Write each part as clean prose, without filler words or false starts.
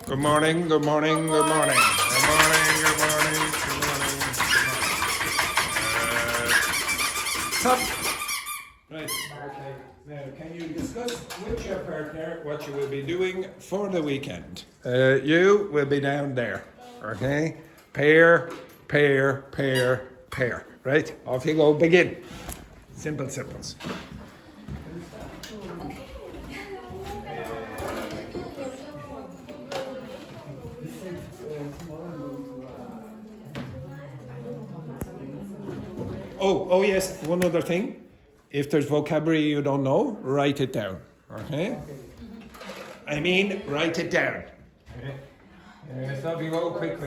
Good morning, good morning, good morning. Good morning, good morning, good morning, stop. Right, okay. Now, can you discuss with your partner what you will be doing for the weekend? You will be down there, okay? Pair, pair, pair, pair. Right? Off you go, begin. Simple simples. Oh yes, one other thing. If there's vocabulary you don't know, write it down. Okay? I mean, write it down. Okay? So if you go quick.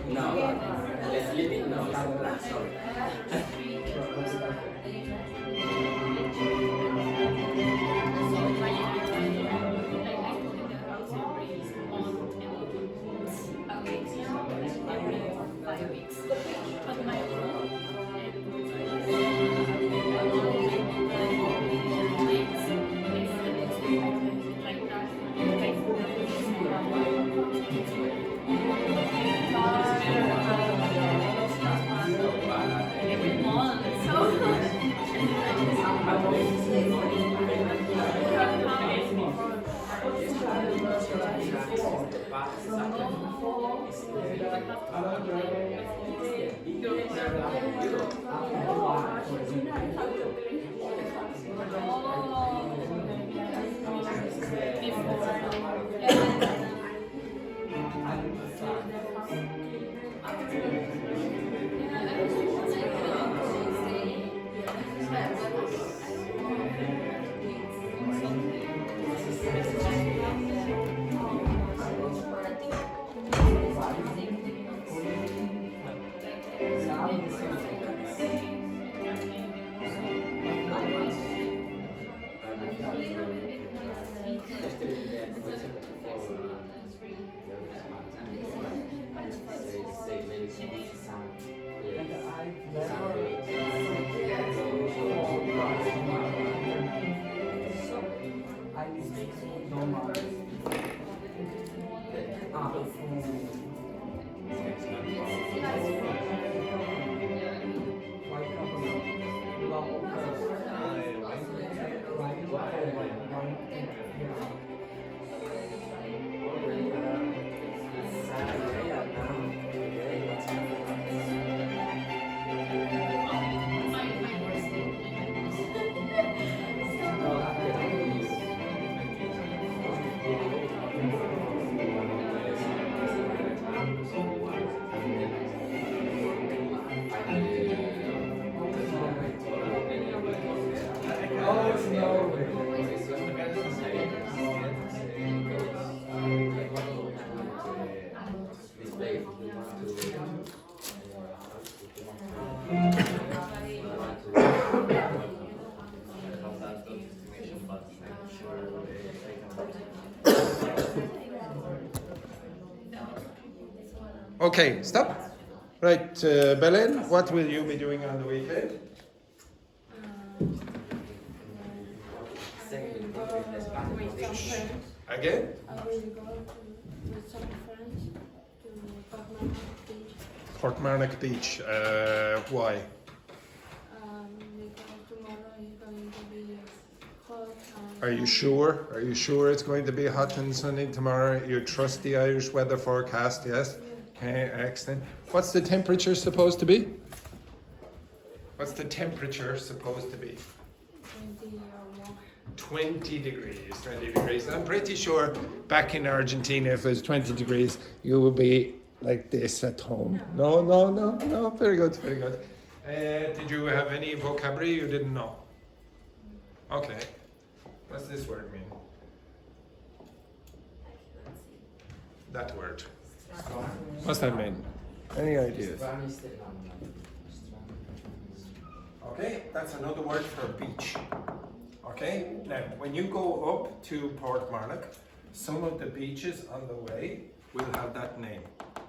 No, let's leave it. No, sorry. Okay, stop. Right, Belen, what will you be doing on the weekend? With some friends. Again? I will go with some friends to Dogme beach. Portmarnock Beach. Why? Because tomorrow is going to be hot. Are you sure? Are you sure it's going to be hot and sunny tomorrow? You trust the Irish weather forecast, yes? Okay, excellent. What's the temperature supposed to be? What's the temperature supposed to be? 20 or more. 20 degrees, 20 degrees. I'm pretty sure back in Argentina, if it was 20 degrees, you would be like this at home. No, very good, very good. Did you have any vocabulary you didn't know? Okay. What's this word mean? That word. What's that mean? Any ideas? Okay, that's another word for beach. Okay, now when you go up to Portmarnock, some of the beaches on the way will have that name.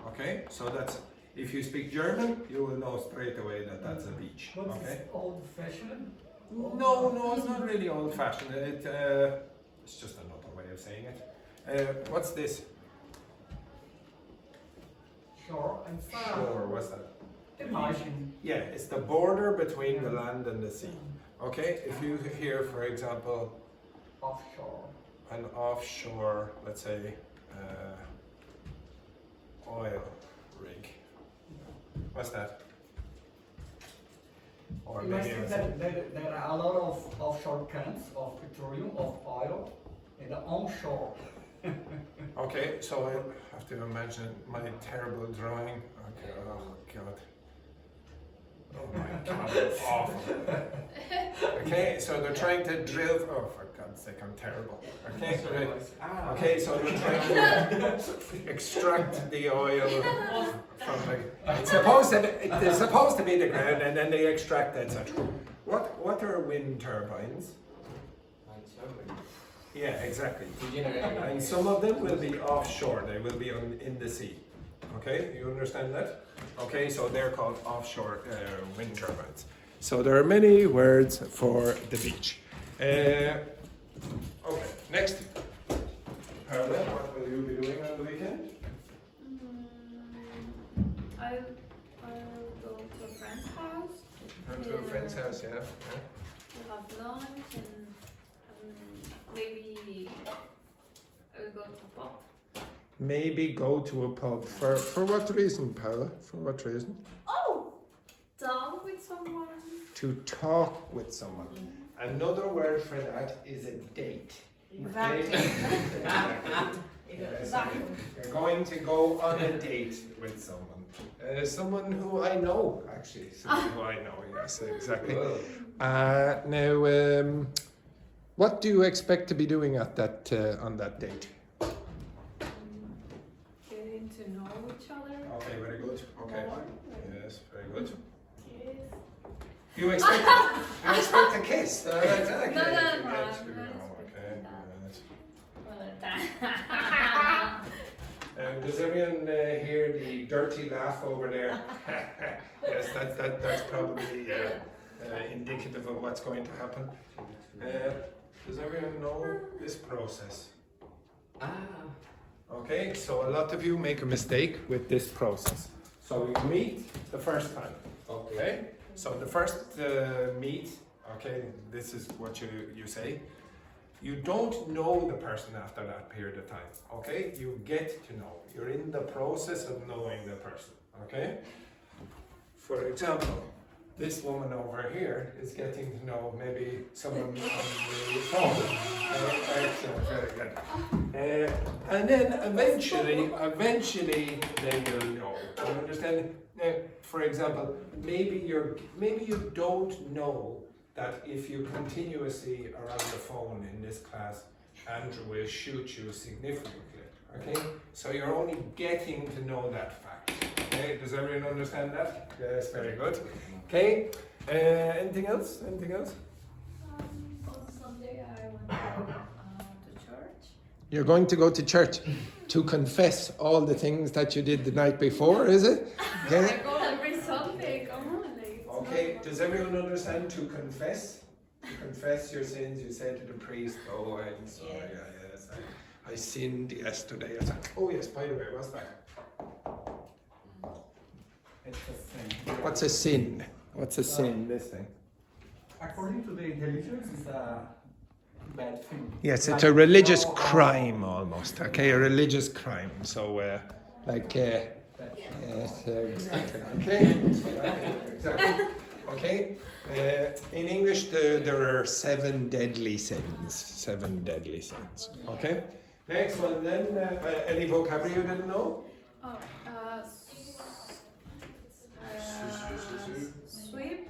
Okay, so that's, if you speak German, you will know straight away that that's a beach. Okay. Old-fashioned? No, it's not really old-fashioned. It's just another way of saying it. What's this? Shore and far. Shore. What's that? Imagine. Yeah, it's the border between the land and the sea. Okay, if you hear, for example, Offshore. an offshore, let's say, oil rig. What's that? Or maybe Imagine that there are a lot of offshore cans of petroleum, of oil, and onshore. okay, so I have to imagine my terrible drawing. Okay, oh god. Oh my god, it's awful. Okay, so they're trying to drill. Oh, for God's sake, I'm terrible. Okay, right. Okay, so they're trying to extract the oil from the. It's supposed to be the ground, and then they extract, etc. What are wind turbines? Yeah, exactly. And some of them will be offshore. They will be in the sea. Okay, you understand that? Okay, so they're called offshore wind turbines. So there are many words for the beach. Okay, next. Paola, what will you be doing on the weekend? I'll go to a friend's house. Go to a friend's house, yeah. We'll have lunch and maybe I'll go to pub. maybe go to a pub. For what reason, Paula? For what reason? Oh, talk with someone. To talk with someone. Another word for that is a date. Exactly. Yes, you're going to go on a date with someone. Someone who I know, actually. Someone who I know, yes, exactly. Now, what do you expect to be doing at that on that date? Getting to know each other. Okay, very good. Okay. More. Yes, very good. Yes. You expect a kiss? Okay. No, Okay. Does everyone hear the dirty laugh over there? Yes, that's probably indicative of what's going to happen. Does everyone know this process? Okay, so a lot of you make a mistake with this process. So you meet the first time. Okay. So the first meet. Okay, this is what you say. You don't know the person after that period of time, okay? You get to know. You're in the process of knowing the person, okay? For example, this woman over here is getting to know maybe someone on the phone. Excellent, very good. And then eventually they will know. You understand? Now, for example, maybe you don't know that if you continuously are on the phone in this class, Andrew will shoot you significantly, okay? So you're only getting to know that fact, okay? Does everyone understand that? Yes, very good. Okay, anything else? Anything else? On Sunday I went to church. You're going to go to church to confess all the things that you did the night before, is it? I go every Sunday, come on. Okay, does everyone understand to confess? To confess your sins, you say to the priest, oh, I'm sorry, yes, I sinned yesterday. Oh yes, by the way, what's that? It's a sin. What's a sin? What's a sin, this thing? According to the intelligence, it's a bad thing. Yes, Like it's a religious no, crime almost, okay, a religious crime. So, yes, exactly. Okay, exactly. Okay. In English, there are 7 deadly sins. 7 deadly sins. Okay. Next one, then. Any vocabulary you didn't know? Oh, sweep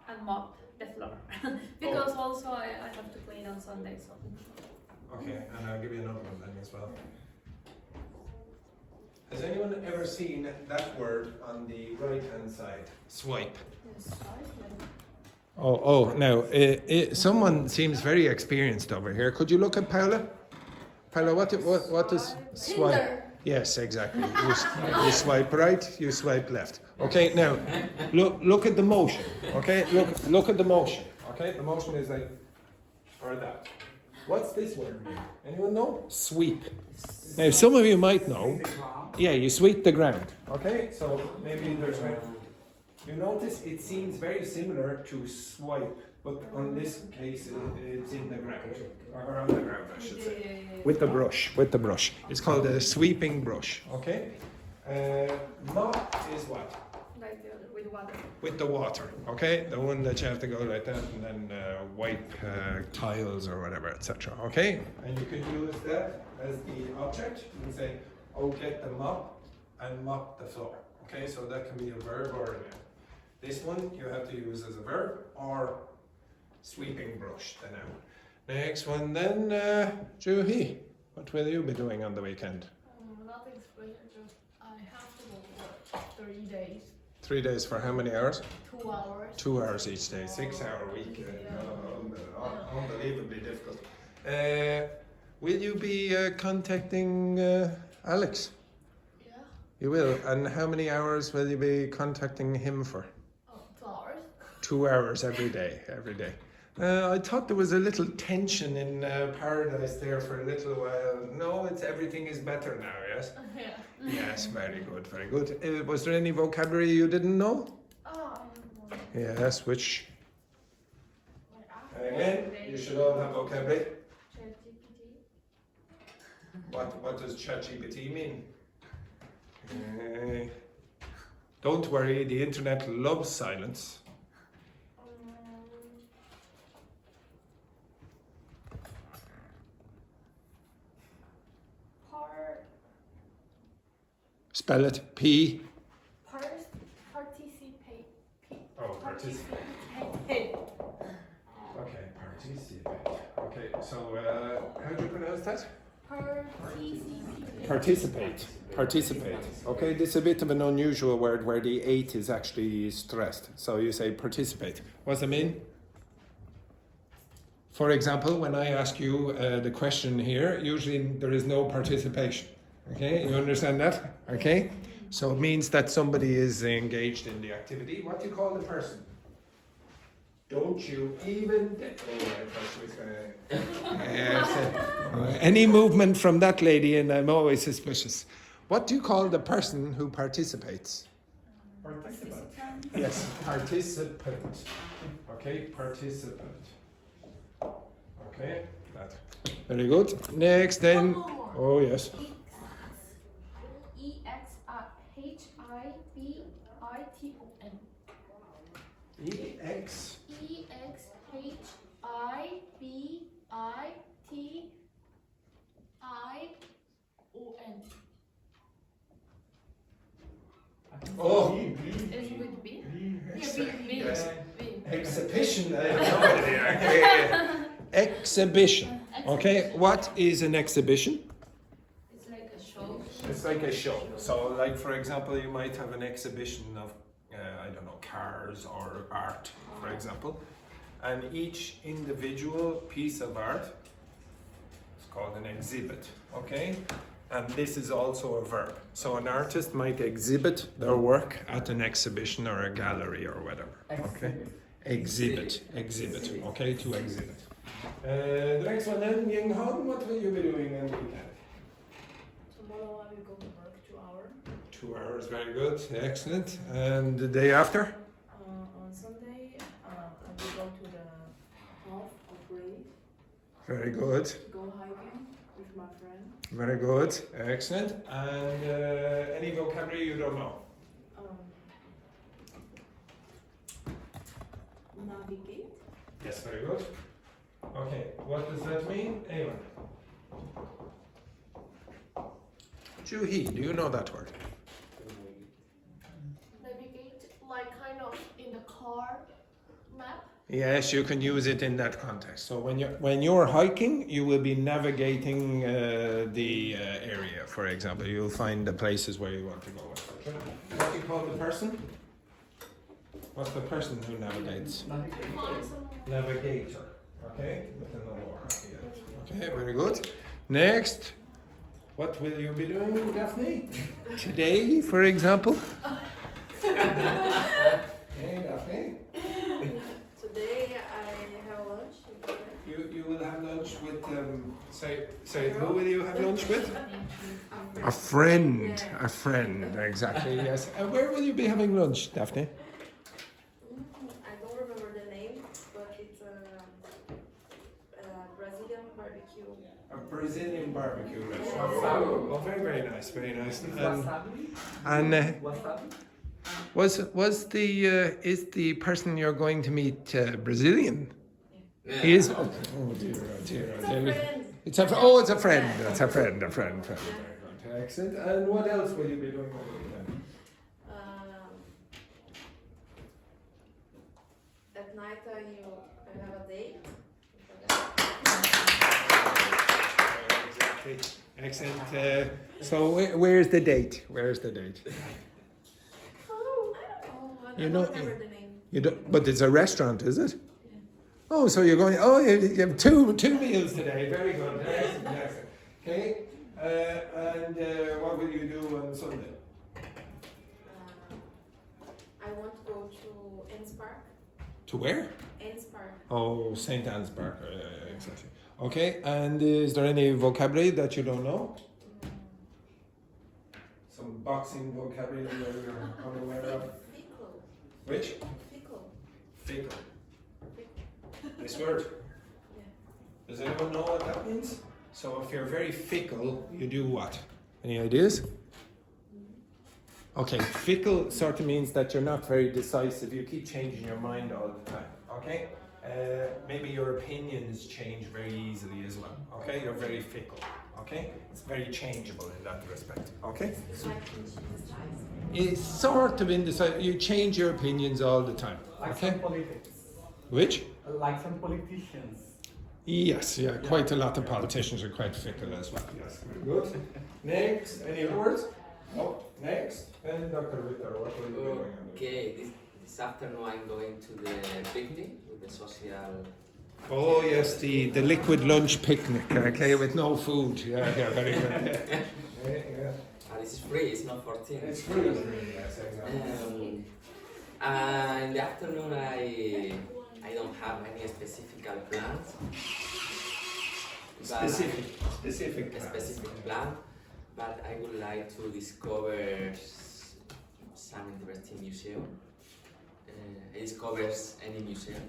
and mop the floor. Because also I have to clean on Sunday, so. Okay, and I'll give you another one then as well. Has anyone ever seen that word on the right-hand side? Swipe. Yes, Now, someone seems very experienced over here. Could you look at Paula? Paula, what is swipe? Tinder. Yes, exactly. You swipe right, you swipe left. Okay, now, look at the motion. Okay, look at the motion. Okay, the motion is like, or that. What's this word mean? Anyone know? Sweep. Now, some of you might know. Yeah, you sweep the ground. Okay, so maybe there's you notice it seems very similar to swipe, but on this case it's in the ground, or on the ground I should say. With the brush. It's called a sweeping brush, okay? Mop is what? Like the other, with water. With the water, okay? The one that you have to go like that and then wipe tiles or whatever, etc. Okay? And you can use that as the object. You can say, oh, get the mop and mop the floor. Okay, so that can be a verb or a noun. This one you have to use as a verb or sweeping brush, the noun. Next one then, Juhi, what will you be doing on the weekend? Nothing special, just I have to go to work 3 days. 3 days for how many hours? 2 hours. 2 hours each day, 6-hour week. Unbelievably difficult. Will you be contacting Alex? Yeah. You will. And how many hours will you be contacting him for? 2 hours. 2 hours every day, I thought there was a little tension in paradise there for a little while. No, everything is better now, yes? Yeah. Yes, very good, very good. Was there any vocabulary you didn't know? Yes, which? Again, you should all have vocabulary. What does ChatGPT mean? Don't worry, the internet loves silence. Spell it. P. Participate. Oh, participate. Okay, participate. Okay, so how do you pronounce that? Participate. Participate. Okay, this is a bit of an unusual word where the 8 is actually stressed. So you say participate. What does it mean? For example, when I ask you the question here, usually there is no participation. Okay, you understand that? Okay, so it means that somebody is engaged in the activity. What do you call the person? Don't you even... Oh, I thought she was gonna... Yes, any movement from that lady and I'm always suspicious. What do you call the person who participates? Participant. Yes, participant. Okay, participant. Okay, that. Very good. Next then... Oh, yes. Exhibition. EX. Oh, Is with B? yes. B. Exhibition. I have no idea. Okay. Exhibition. Okay, what is an exhibition? It's like a show. It's like a show. So, like for example, you might have an exhibition of, I don't know, cars or art, for example, and each individual piece of art is called an exhibit. Okay, and this is also a verb. So an artist might exhibit their work at an exhibition or a gallery or whatever. Okay, exhibit. Okay, to exhibit. The next one then, Ying Hong, what will you be doing on the weekend? Tomorrow I will go to work 2 hours. 2 hours, very good, excellent. And the day after? On Sunday I will go to the half of grade, Very good, go hiking with my friend. very good, excellent. And any vocabulary you don't know? Navigate. Yes, very good. Okay, what does that mean? Anyone? Juhi, do you know that word? Navigate, like kind of in the car map. Yes, you can use it in that context. So when you're hiking, you will be navigating the area. For example, you'll find the places where you want to go. What do you call the person? What's the person who navigates? Navigator. Okay, with another R at the end. Okay, very good. Next, what will you be doing, Daphne? Today, for example. Hey, Daphne. Today I have lunch. You will have lunch with say who will you have lunch with? A friend. A friend, exactly, yes. And where will you be having lunch, Daphne? I don't remember the name, but it's a Brazilian barbecue. A Brazilian barbecue restaurant. Wasabi. Oh, very, very nice, very nice. Wasabi. And Wasabi. is the person you're going to meet Brazilian? He is. Oh dear, oh dear, oh dear. It's a friend. It's a friend. Very good. Excellent. And what else will you be doing over the weekend? At night I have a date. Exactly. Excellent. So where's the date? Where's the date? Oh, I don't know. I You don't know- remember the name. You don't. But it's a restaurant, is it? Oh, so you're going. Oh, you have two meals today. Very good. Excellent. Excellent. Okay. And what will you do on Sunday? I want to go to Anne's Park. To where? Anne's Park. Oh, St. Anne's Park. Exactly. Okay. And is there any vocabulary that you don't know? Some boxing vocabulary that you're unaware of? Fickle. Which? Fickle. Fickle. This word. Yeah. Does anyone know what that means? So if you're very fickle, you do what? Any ideas? Okay, fickle sort of means that you're not very decisive. You keep changing your mind all the time. Okay? Maybe your opinions change very easily as well. Okay? You're very fickle. Okay? It's very changeable in that respect. Okay? It's sort of indecisive. You change your opinions all the time. Like Okay? some politics. Which? Like some politicians. Yes, yeah, quite a lot of politicians are quite fickle as well. Yes, very good. Next, any other words? No, next. And Dr. Ritter, what are you doing? Okay, this afternoon I'm going to the picnic with the social. Oh yes, the liquid lunch picnic, okay, with no food. Yeah, very good. Yeah. This is free, it's not 14. It's free, yes, exactly. In the afternoon I don't have any specific plans. Specific plans. Specific plan, but I would like to discover some interesting museum. I discover any museum.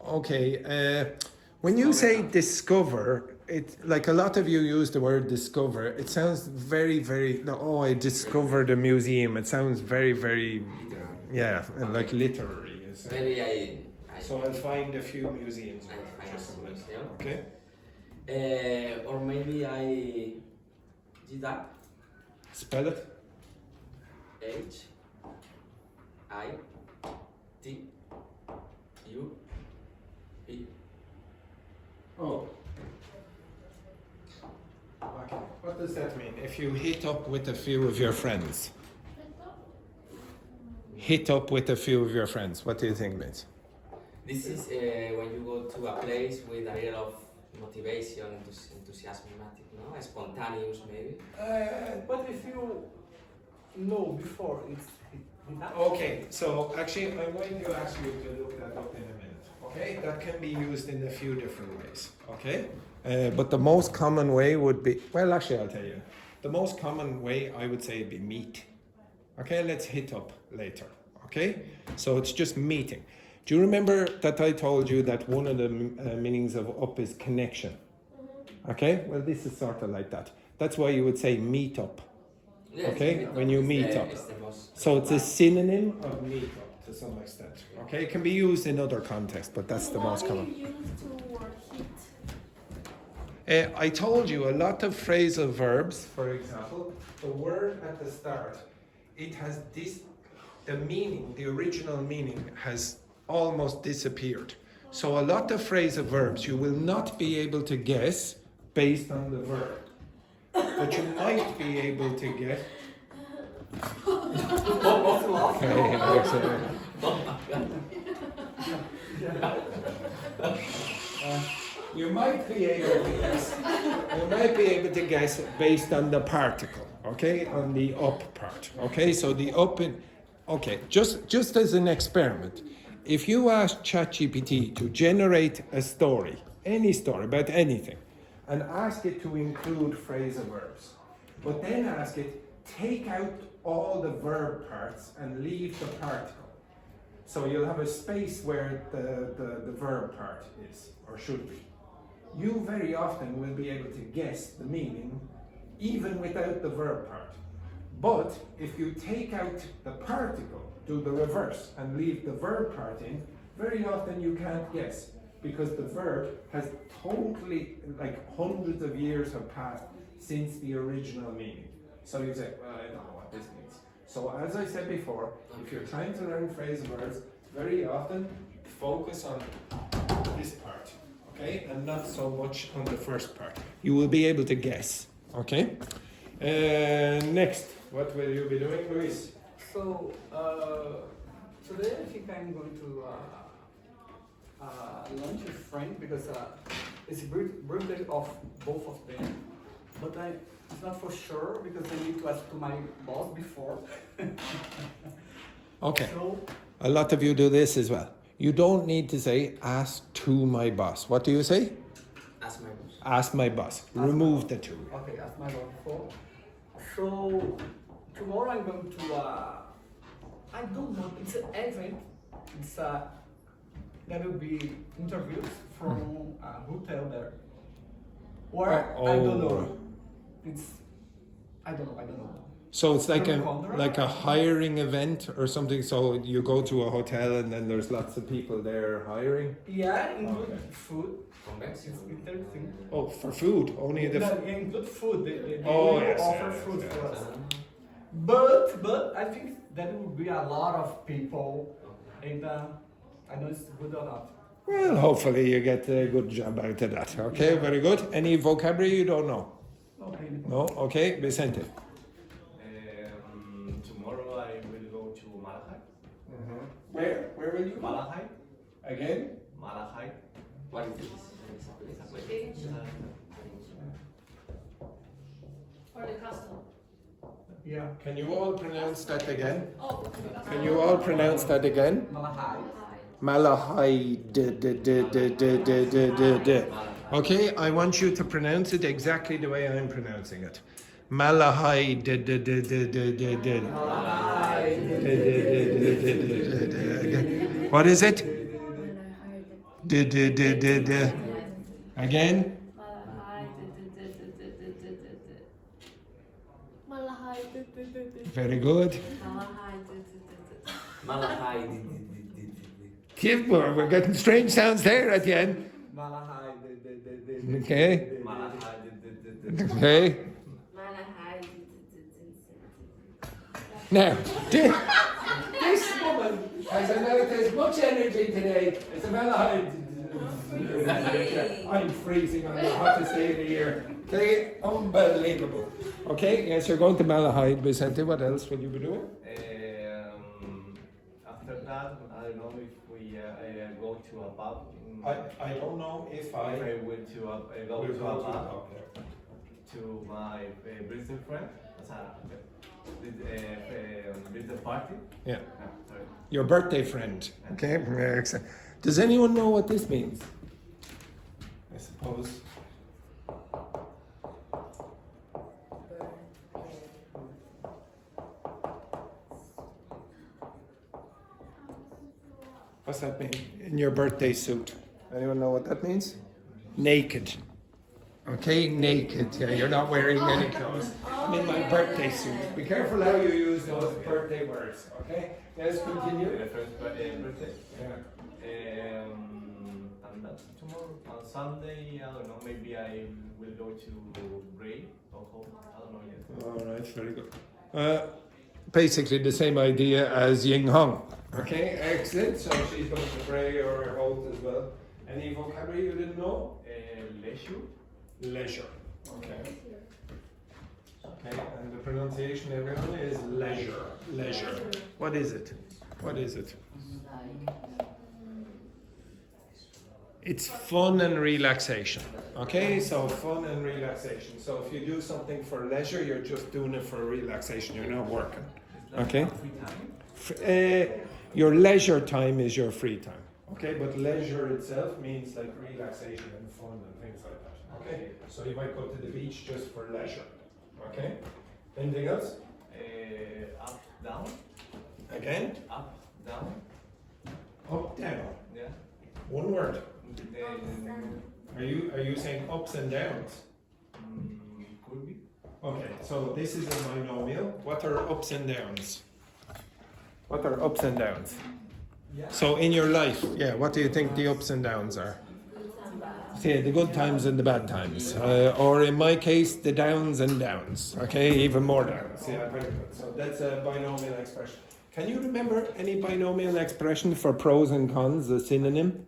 Okay, when you say discover, it like a lot of you use the word discover. It sounds very, very. Oh, I discovered a museum. It sounds very, very, yeah, like literary. Maybe I So I'll find a few museums. I find some museum. Okay. Or maybe I did that. Spell it. HITUP. Oh. Okay. What does that mean? If you hit up with a few of your friends. Hit up with a few of your friends. What do you think it means? This is when you go to a place with a lot of motivation, enthusiasmatic, no? Spontaneous maybe. But if you know before it's Okay, so actually I'm going to ask you to look that up in a minute. Okay, that can be used in a few different ways. Okay, but the most common way would be, well, actually I'll tell you. The most common way I would say would be meet. Okay, let's hit up later. Okay, so it's just meeting. Do you remember that I told you that one of the meanings of up is connection? Okay, well this is sort of like that. That's why you would say meet up. Yes, Okay, when you meet up. So it's a synonym of meet up to some extent. Okay, it can be used in other contexts, but that's the most common. What do you use to hit? I told you a lot of phrasal verbs, for example, the word at the start, it has this, the meaning, the original meaning has almost disappeared. So a lot of phrasal verbs you will not be able to guess based on the verb. But you might be able to get. You might be able to guess. You might be able to guess based on the particle, okay, on the up part, okay. So the up in, okay, just as an experiment, if you ask ChatGPT to generate a story, any story about anything, and ask it to include phrasal verbs, but then ask it, take out all the verb parts and leave the particle. So you'll have a space where the verb part is, or should be. You very often will be able to guess the meaning even without the verb part. But if you take out the particle, do the reverse, and leave the verb part in, very often you can't guess, because the verb has totally, like hundreds of years have passed since the original meaning. So you say, well, I don't know what this means. So as I said before, if you're trying to learn phrasal verbs, very often focus on this part, okay? And not so much on the first part. You will be able to guess, okay? Next, what will you be doing, Luis? So today I think I'm going to lunch with a friend because it's birthday of both of them, but it's not for sure because I need to ask to my boss before. Okay, So a lot of you do this as well. You don't need to say, ask to my boss. What do you say? Ask my boss. Ask my boss. Remove the two. okay, ask my boss before. So tomorrow I'm going to I don't know. It's an event. It's there will be interviews from a hotel there. Or I Oh. don't know. I don't know. So it's like Contra? a hiring event or something. So you go to a hotel and then there's lots of people there hiring. Yeah, include Okay. food. It's Convention. interesting. Oh, for food only the. No, include food. They Oh, will yes, offer yes, food yes. for us. But I think there will be a lot of people, and I know it's good or not. Well, hopefully you get a good job out of that. Okay, very good. Any vocabulary you don't know? No, really. No. Okay, Vicente. Tomorrow I will go to Malahide. Where will you? Malahide? Again? Malahide. What is this? It's a place. For the castle. Yeah. Can you all pronounce that again? Oh, Can you all pronounce that again? Malahide. Malahide. Okay, I want you to pronounce it exactly the way I'm pronouncing it. Malahide. What is it? Again? Malahide. Very good. Malahide. We're getting strange sounds there at the end. Malahide. Okay. Malahide. Okay. Now, this woman has about as much energy today as a Malahide. I'm freezing on the hottest day of the year. Okay, unbelievable. Okay, yes, you're going to Malahide, Vicente. What else will you be doing? After that, I don't know if we go to a pub. I don't know if I went to go to a pub there. to my British friend. Birthday party. Yeah. Sorry. Your birthday friend. Okay, excellent. Does anyone know what this means? I suppose. What's that mean? In your birthday suit. Anyone know what that means? Naked. Okay, naked. Yeah, you're not wearing any clothes. I'm in my birthday suit. Be careful how you use those birthday words. Okay? Let's continue. The first birthday. Yeah. And that's tomorrow. On Sunday, I don't know, maybe I will go to Bray or home. I don't know yet. All right, very good. Basically the same idea as Ying Hong. Okay, excellent. So she's going to Bray or Holt as well. Any vocabulary you didn't know? Leisure. Leisure. Okay. Okay, and the pronunciation everyone is leisure. Leisure. What is it? What is it? It's fun and relaxation. Okay, so fun and relaxation. So if you do something for leisure, you're just doing it for relaxation. You're not working. Okay? Free time. Your leisure time is your free time. Okay, but leisure itself means like relaxation and fun and things like that. Okay, so you might go to the beach just for leisure. Okay, anything else? Up, down. Again? Up, down. Up, down. Yeah. One word. Then Are you saying ups and downs? could be. Okay, so this is a binomial. What are ups and downs? What are ups and downs? Yeah. So in your life, yeah, what do you think the ups and downs are? See, the good times and the bad times. Or in my case, the downs and downs. Okay, even more downs. Yeah, very good. So that's a binomial expression. Can you remember any binomial expression for pros and cons, a synonym?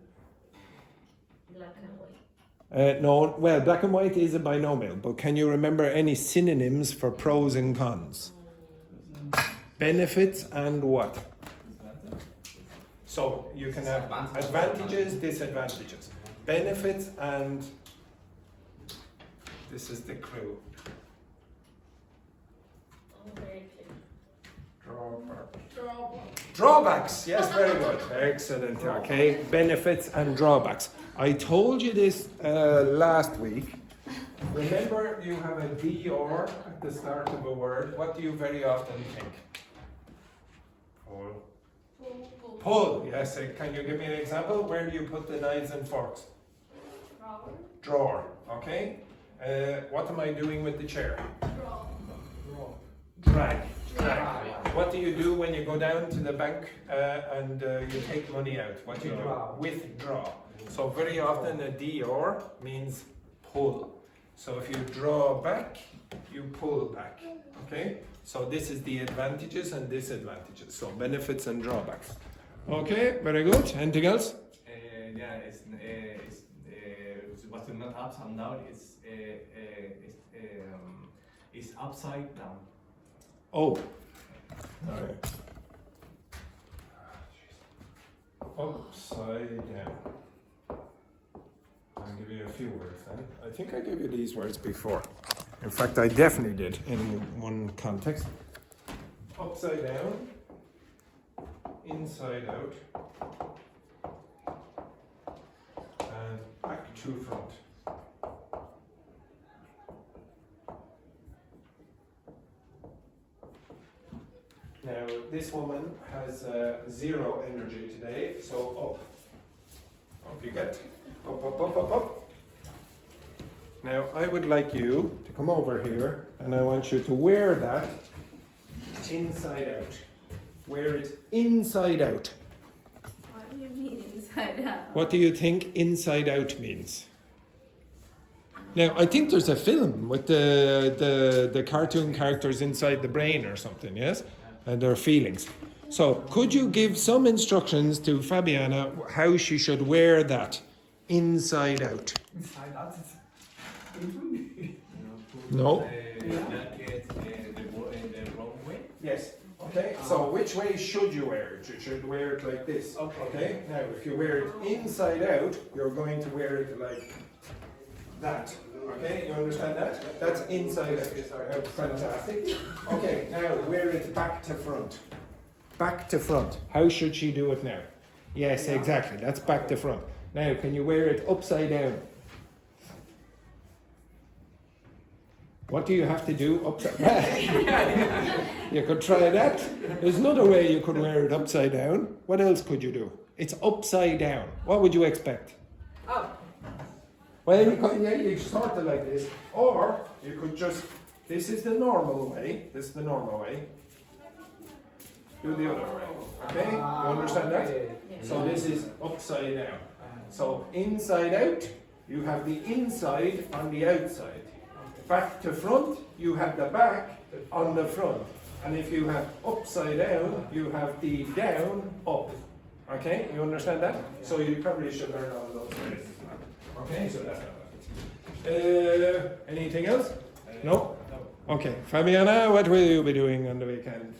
Black and white. No, well, black and white is a binomial, but can you remember any synonyms for pros and cons? Benefits and what? So you can have advantages, disadvantages. Benefits and this is the clue. Drawbacks, yes, very good. Excellent, okay. Benefits and drawbacks. I told you this last week. Remember, you have a DR at the start of a word. What do you very often think? Pull. Pull, yes. Can you give me an example? Where do you put the knives and forks? Drawer. Drawer, okay. What am I doing with the chair? Draw. Drag. What do you do when you go down to the bank and you take money out? What do you do? Withdraw. So very often a DR means pull. So if you draw back, you pull back. Okay? So this is the advantages and disadvantages. So benefits and drawbacks. Okay, very good. Anything else? Yeah, what's not ups and down. It's upside down. Oh. Alright. Upside down. I'll give you a few words then. I think I gave you these words before. In fact, I definitely did in one context. Upside down, inside out, and back to front. Now, this woman has zero energy today, so up. Up you get. Up. Now, I would like you to come over here, and I want you to wear that inside out. Wear it inside out. What do you mean inside out? What do you think inside out means? Now, I think there's a film with the cartoon characters inside the brain or something, yes? And their feelings. So, could you give some instructions to Fabiana how she should wear that inside out? Inside out. No. Jacket the wrong way. Yes. Okay. So, which way should you wear it? You should wear it like this. Okay. Now, if you wear it inside out, you're going to wear it like that. Okay, you understand that? That's inside out. Fantastic. Okay, now wear it back to front. Back to front. How should she do it now? Yes, exactly. That's back to front. Now, can you wear it upside down? What do you have to do upside down? You could try that. There's another way you could wear it upside down. What else could you do? It's upside down. What would you expect? Up. Well, you start it like this, or you could just, this is the normal way, do the other way, okay? You understand that? So this is upside down. So inside out, you have the inside on the outside. Back to front, you have the back on the front. And if you have upside down, you have the down up. Okay, you understand that? So you probably should learn all of those phrases. Okay, so that's anything else? No? Okay, Fabiana, what will you be doing on the weekend?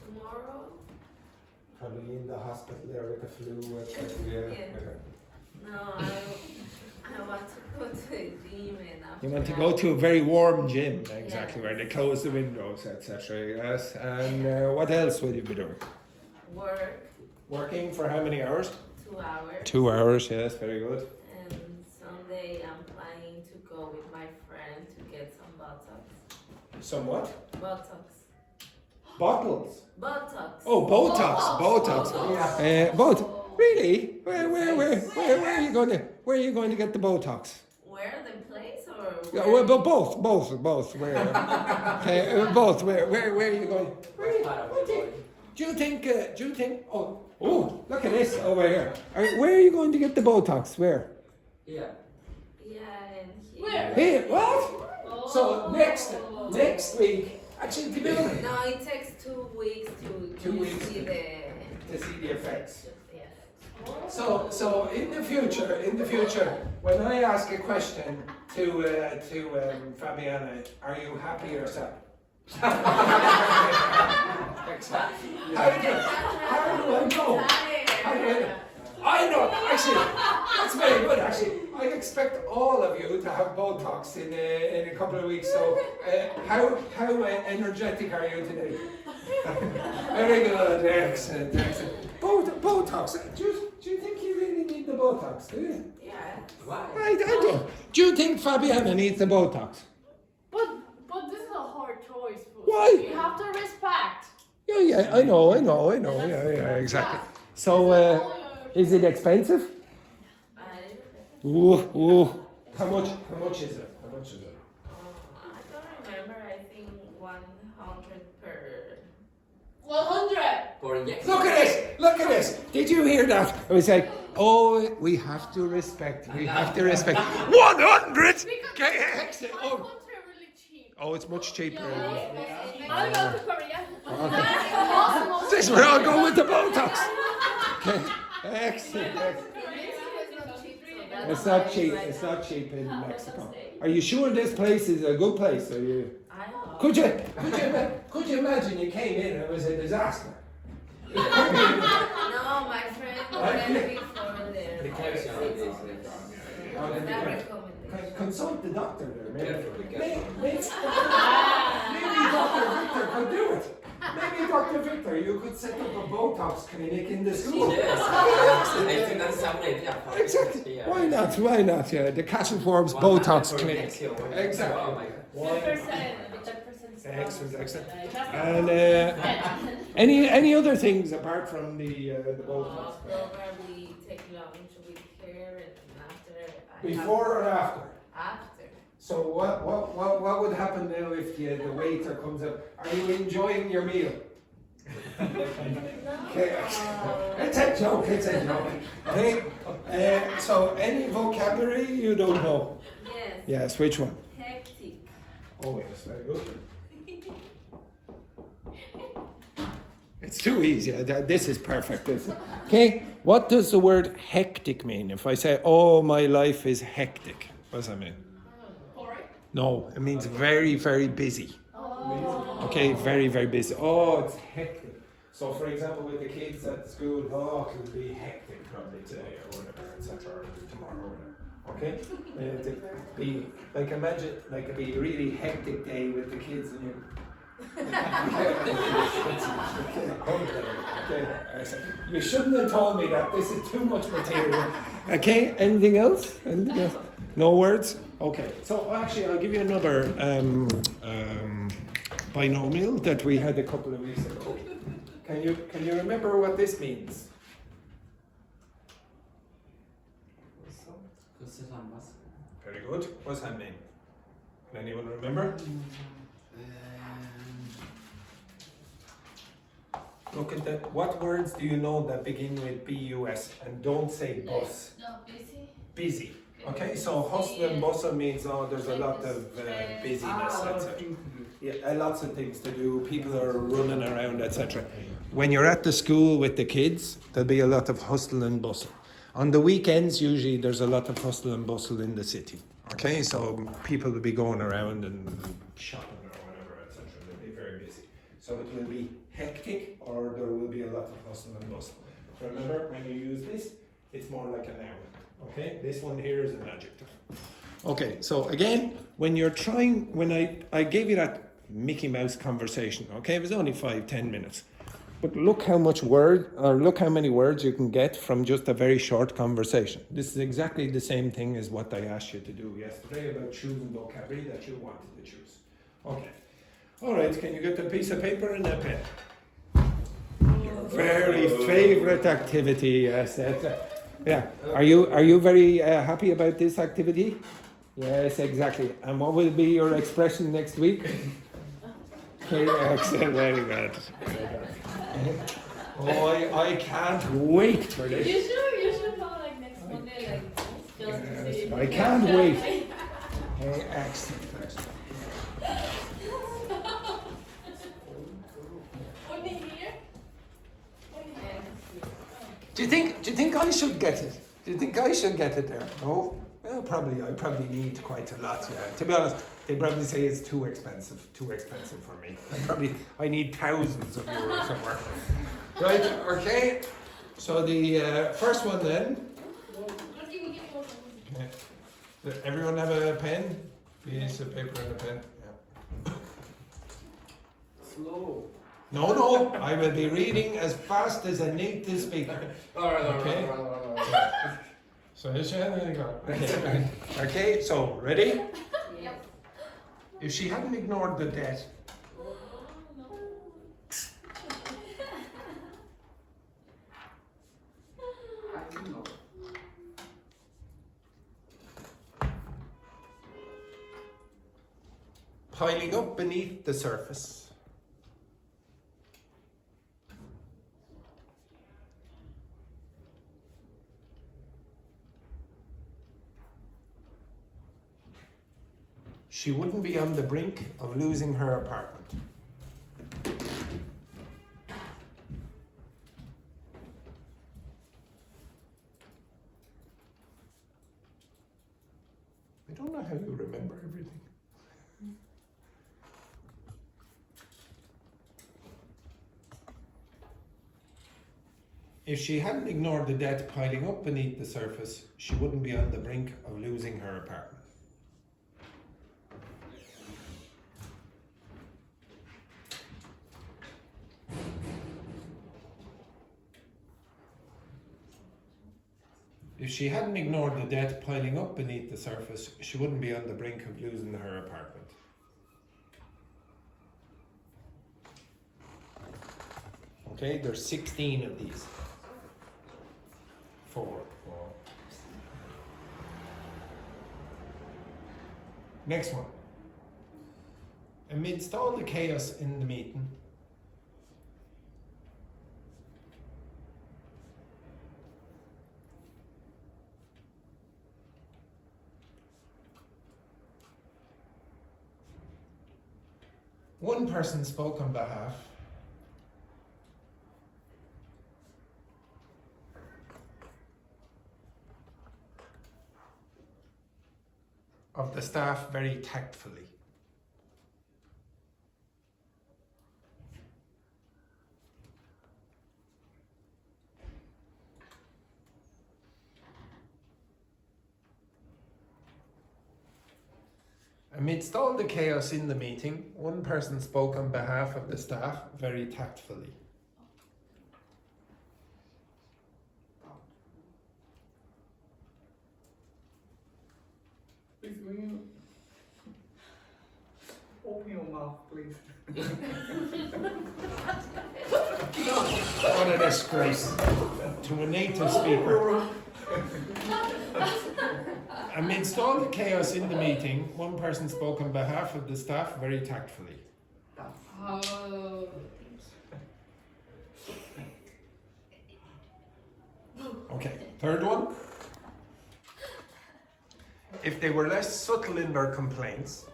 Tomorrow? Probably in the hospital there with the flu. No, I want to go to the gym and after You want to that- go to a very warm gym, exactly, where they close the windows, etc. Yes, and what else will you be doing? Work Working for how many hours? 2 hours. 2 hours, yes, very good. And Sunday I'm planning to go with my friend to get some Botox. Some what? Botox. Bottles. Botox. Oh, Botox. Really? Where are you going to? Where are you going to get the Botox? Where the place or? Yeah, where? well, both. Where? Both. Where are you going? Do you think? Oh, look at this over here. Where are you going to get the Botox? Where? Yeah. Yeah, and here. Where? Here. What? So next week. Actually, to be honest, No, it takes 2 weeks to 2 weeks see the. to see the effects. Yeah. So in the future, when I ask a question to Fabiana, are you happy or sad? Exactly. How do I know? I know. Actually, that's very good. Actually, I expect all of you to have Botox in a couple of weeks. So, how energetic are you today? Very good. Excellent. Botox. Do you think you really need the Botox? Do you? Yeah. Why? I don't. Do you think Fabiana needs the Botox? But this is a hard choice. Why? You have to respect. Yeah, I know. Yeah, exactly. So, is it expensive? Ooh. How much is it? How much is it? I don't remember. I think 100 per. 100. For injection. Look at this! Look at this! Did you hear that? It was like, oh, we have to respect. We have to respect. 100! Okay, excellent. My Oh, country are really cheap. oh, it's much cheaper. I'll go to Korea. This we're all going with the Botox. Okay, excellent. It's not cheap. It's not cheap in Mexico. Are you sure this place is a good place? Are you? I hope. Could you imagine you came in and it was a disaster? No, my friend went before there. Dictation of this. That recommendation. Consult the doctor there, maybe. Careful, be Maybe careful. Dr. Victor could do it. Maybe Dr. Victor, you could set up a Botox clinic in the school. Yes, I think that's a good idea. Exactly. Yeah. Why not? Why not? Yeah, the Castle Forbes Botox clinic. Exactly. Oh my God. Excellent, excellent. And any other things apart from the Botox? Probably take lunch with her and after. Before or after? After. So what would happen now if the waiter comes up? Are you enjoying your meal? Okay. It's a joke. It's a joke. Okay. So any vocabulary you don't know? Yes. Yes. Which one? Hectic. Oh yes, very good. It's too easy. This is perfect. Okay. What does the word hectic mean? If I say, "Oh, my life is hectic," what does that mean? Boring. No, it means very, very busy. Okay, very, very busy. Oh, it's hectic. So, for example, with the kids at school, oh, it will be hectic probably today or whatever, etc., or tomorrow or whatever. Okay, it'd be like imagine like it'd be a really hectic day with the kids and you. Okay. You shouldn't have told me that. This is too much material. Okay. Anything else? Anything else? No words. Okay. So actually, I'll give you another binomial that we had a couple of weeks ago. Can you remember what this means? Very good. What's that mean? Can anyone remember? Look at that. What words do you know that begin with bus and don't say bus? No, busy. Busy. Okay, so hustle and bustle means there's a lot of busyness, etc. Yeah, lots of things to do. People are running around, etc. When you're at the school with the kids, there'll be a lot of hustle and bustle. On the weekends, usually there's a lot of hustle and bustle in the city. Okay, so people will be going around and shopping or whatever, etc. They'll be very busy. So it will be hectic or there will be a lot of hustle and bustle. Remember, when you use this, it's more like a noun. Okay, this one here is an adjective. Okay, so again, when I gave you that Mickey Mouse conversation, okay, it was only 5-10 minutes. But look how many words you can get from just a very short conversation. This is exactly the same thing as what I asked you to do yesterday about choosing vocabulary that you wanted to choose. Okay. All right, can you get a piece of paper and a pen? Your very favorite activity, yes. Yeah. Are you very happy about this activity? Yes, exactly. And what will be your expression next week? Okay, excellent. Very good. Oh, I can't wait for this. You should come like next Monday, just to Yes, see. I can't wait. Okay, excellent. Only here. Do you think I should get it? Do you think I should get it there? No? Well, I probably need quite a lot, yeah. To be honest, they probably say it's too expensive for me. I need thousands of euros somewhere. Right, okay. So the first one then. Just give me one. Okay. Does everyone have a pen? Piece of paper and a pen. Yeah. Slow. No, I will be reading as fast as a native speaker. Okay. So here's your hand and go. Okay. Okay, so ready? Yep. If she hadn't ignored the debt, piling up beneath the surface. She wouldn't be on the brink of losing her apartment. I don't know how you remember everything. If she hadn't ignored the debt piling up beneath the surface, she wouldn't be on the brink of losing her apartment. If she hadn't ignored the debt piling up beneath the surface, she wouldn't be on the brink of losing her apartment. Okay, there's 16 of these. 4. Next one. Amidst all the chaos in the meeting, one person spoke on behalf of the staff very tactfully. Amidst all the chaos in the meeting, one person spoke on behalf of the staff very tactfully. Please, will you open your mouth, please? What a disgrace to a native speaker. Amidst all the chaos in the meeting, one person spoke on behalf of the staff very tactfully. Oh. Okay, third one. If they were less subtle in their complaints,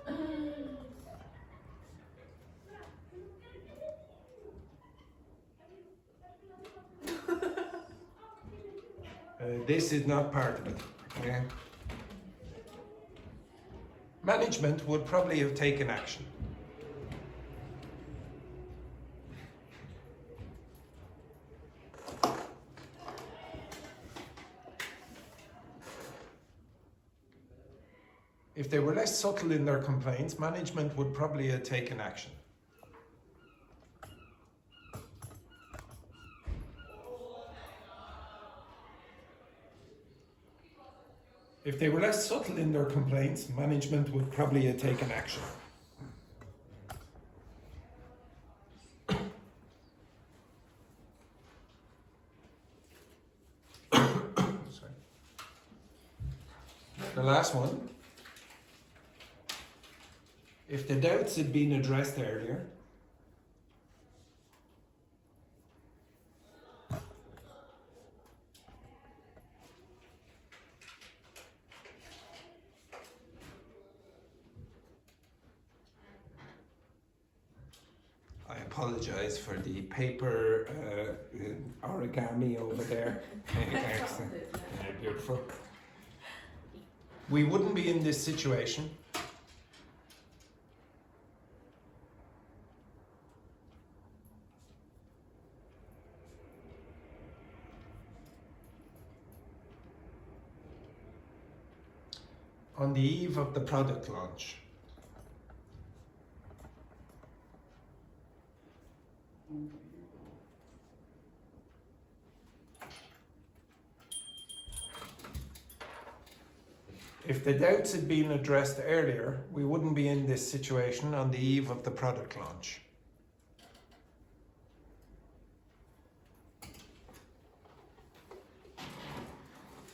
this is not part of it. Okay? Management would probably have taken action. If they were less subtle in their complaints, management would probably have taken action. If they were less subtle in their complaints, management would probably have taken action. Sorry. The last one. If the doubts had been addressed earlier, I apologize for the paper origami over there. Excellent. Yeah, beautiful. We wouldn't be in this situation on the eve of the product launch. If the doubts had been addressed earlier, we wouldn't be in this situation on the eve of the product launch.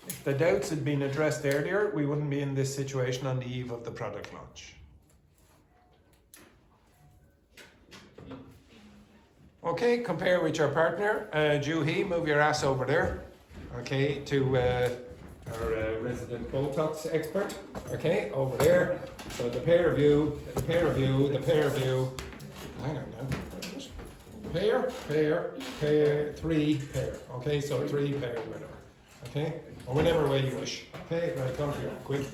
If the doubts had been addressed earlier, we wouldn't be in this situation on the eve of the product launch. Okay, compare with your partner. Juhi, move your ass over there. Okay, to our resident Botox expert. Okay, over there. So the pair of you, the pair of you, the pair of you. Hang on now. Pair, three pair. Okay, so three pair, whatever. Okay, or whenever way you wish. Okay, right, come here, quick.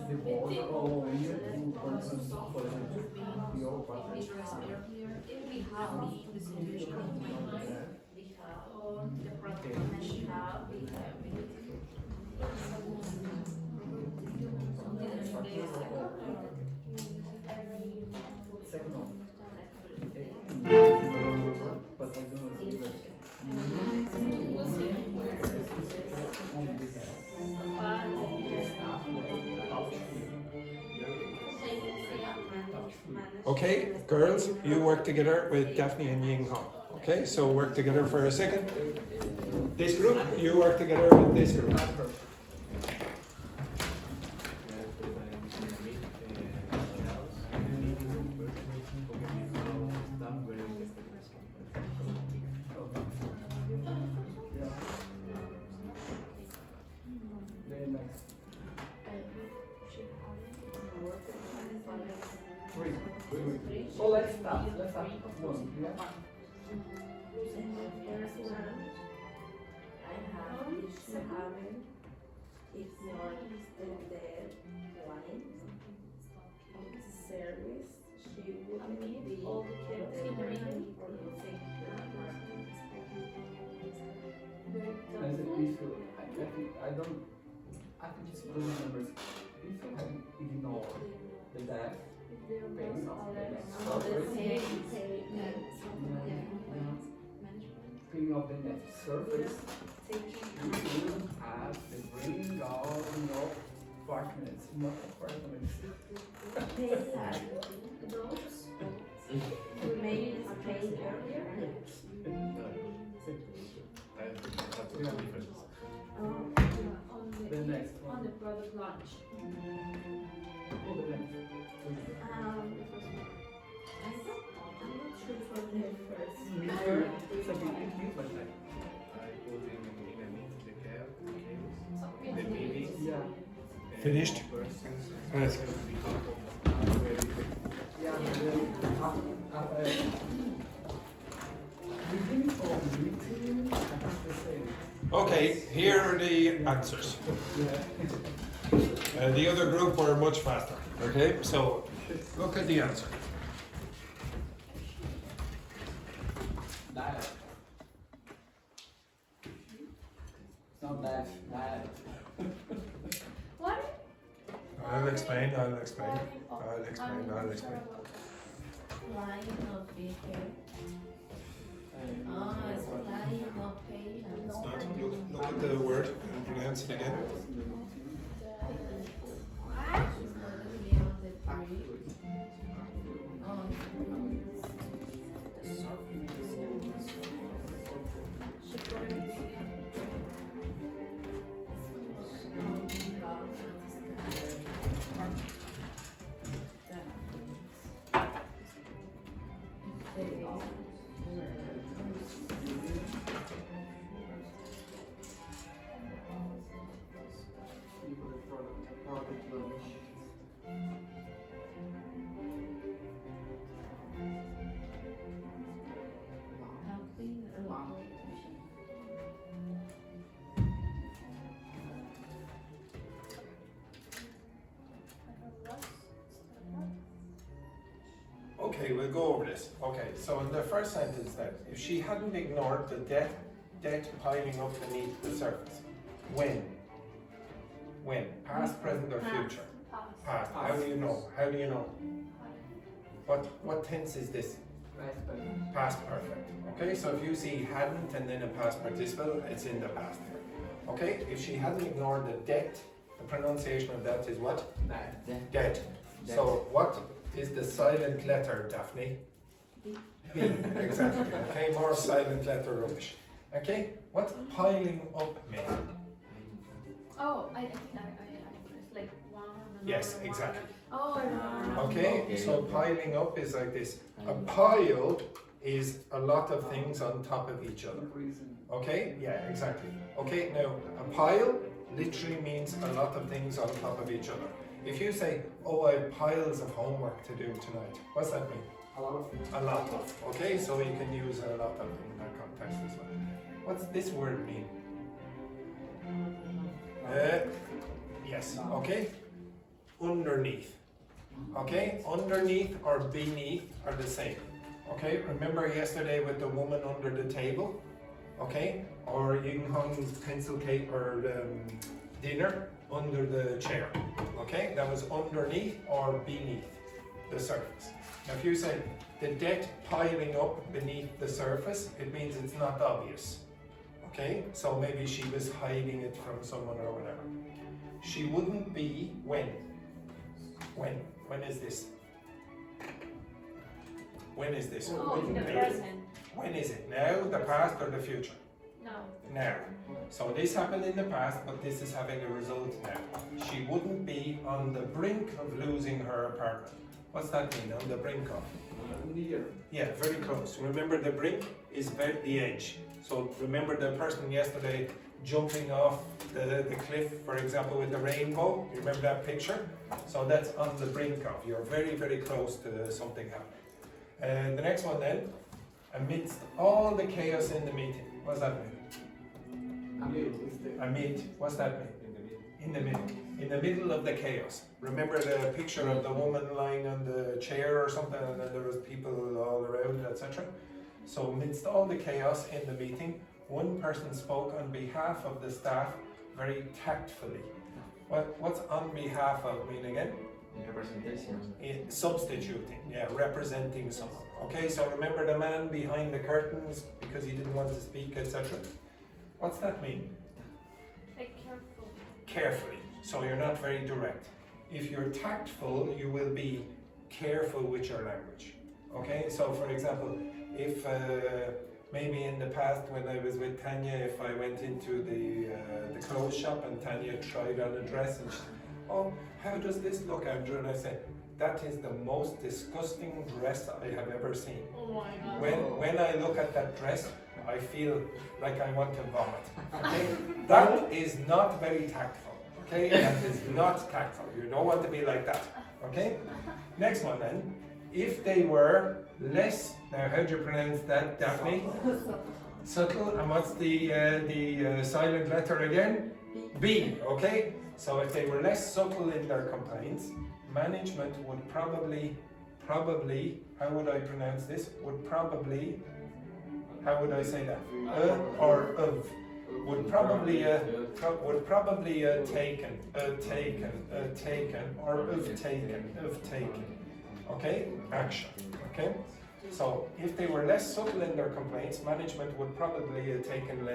The border or here to person for your partner. Second one. But I don't Okay, girls, you work together with Daphne and Ying Hong. Okay, so work together for a second. This group, you work together with this group. So let's start. Let's start. One. Yeah. I have if you haven't ignored the dead wine service, she wouldn't be the wine or the As a issue, I think it's good numbers. If you have ignored the death, pain of the next surface, pain of the next surface, you will have the bring out your apartments, not apartments. You made a pain earlier? The next one. On the product launch. Oh, the next. I'm not sure for the first. Me too. It's a bit confused like that. I put in a meet the care, okay, the meeting. Yeah. Finished? Yes. Yeah, beginning of meeting, I have to say. Okay, here are the answers. The other group were much faster. Okay, so look at the answer. Diet. It's not that, diet. What? I'll explain. Lying of behavior. Oh, it's lying of pain. It's not. Look at the word and pronounce it again. Okay, we'll go over this. Okay, so in the first sentence then, if she hadn't ignored the debt piling up beneath the surface, when? When? Past, present, or future? Past. How do you know? How do you know? What tense is this? Past perfect. Okay, so if you see hadn't and then a past participle, it's in the past here. Okay, if she hadn't ignored the debt, the pronunciation of that is what? Debt. So what is the silent letter, Daphne? B. Exactly. Okay, more silent letter rubbish. Okay, what's piling up mean? Oh, I think I pressed like one. Yes, one. exactly. Oh, no. Okay, so piling up is like this. A pile is a lot of things on top of each other. Okay, yeah, exactly. Okay, now a pile literally means a lot of things on top of each other. If you say, oh, I have piles of homework to do tonight, what's that mean? A lot of. A lot of. Okay, so you can use a lot of in that context as well. What's this word mean? Yes, okay. Underneath. Okay, underneath or beneath are the same. Okay, remember yesterday with the woman under the table? Okay, or you can hang pencil case or dinner under the chair. Okay, that was underneath or beneath the surface. Now if you say the debt piling up beneath the surface, it means it's not obvious. Okay, so maybe she was hiding it from someone or whatever. She wouldn't be when? When is this? When is this? Oh, in the present. When is it? Now, the past, or the future? No. Now. So this happened in the past, but this is having a result now. She wouldn't be on the brink of losing her apartment. What's that mean? On the brink of? Near. Yeah, very close. Remember, the brink is the edge. So remember the person yesterday jumping off the cliff, for example, with the rainbow. You remember that picture? So that's on the brink of. You're very, very close to something happening. And the next one then, amidst all the chaos in the meeting. What's that mean? Amid. What's that mean? In the middle. In the middle of the chaos. Remember the picture of the woman lying on the chair or something, and then there was people all around, etc. So amidst all the chaos in the meeting, one person spoke on behalf of the staff very tactfully. What's on behalf of mean again? Representation. Substituting, yeah, representing someone. Okay, so remember the man behind the curtains because he didn't want to speak, etc. What's that mean? Like careful. Carefully. So you're not very direct. If you're tactful, you will be careful with your language. Okay, so for example, if maybe in the past when I was with Tanya, if I went into the clothes shop and Tanya tried on a dress and she said, oh, how does this look, Andrew? And I said, that is the most disgusting dress I have ever seen. Oh my God. When I look at that dress, I feel like I want to vomit. Okay? That is not very tactful. Okay? That is not tactful. You don't want to be like that. Okay? Next one then. If they were less, now how do you pronounce that, Daphne? Subtle. And what's the silent letter again? B. Okay? So if they were less subtle in their complaints, management would probably, how would I pronounce this? Would probably, how would I say that? Or of. Would probably taken, or of taken. Okay? Action. Okay? So if they were less subtle in their complaints, management would probably have taken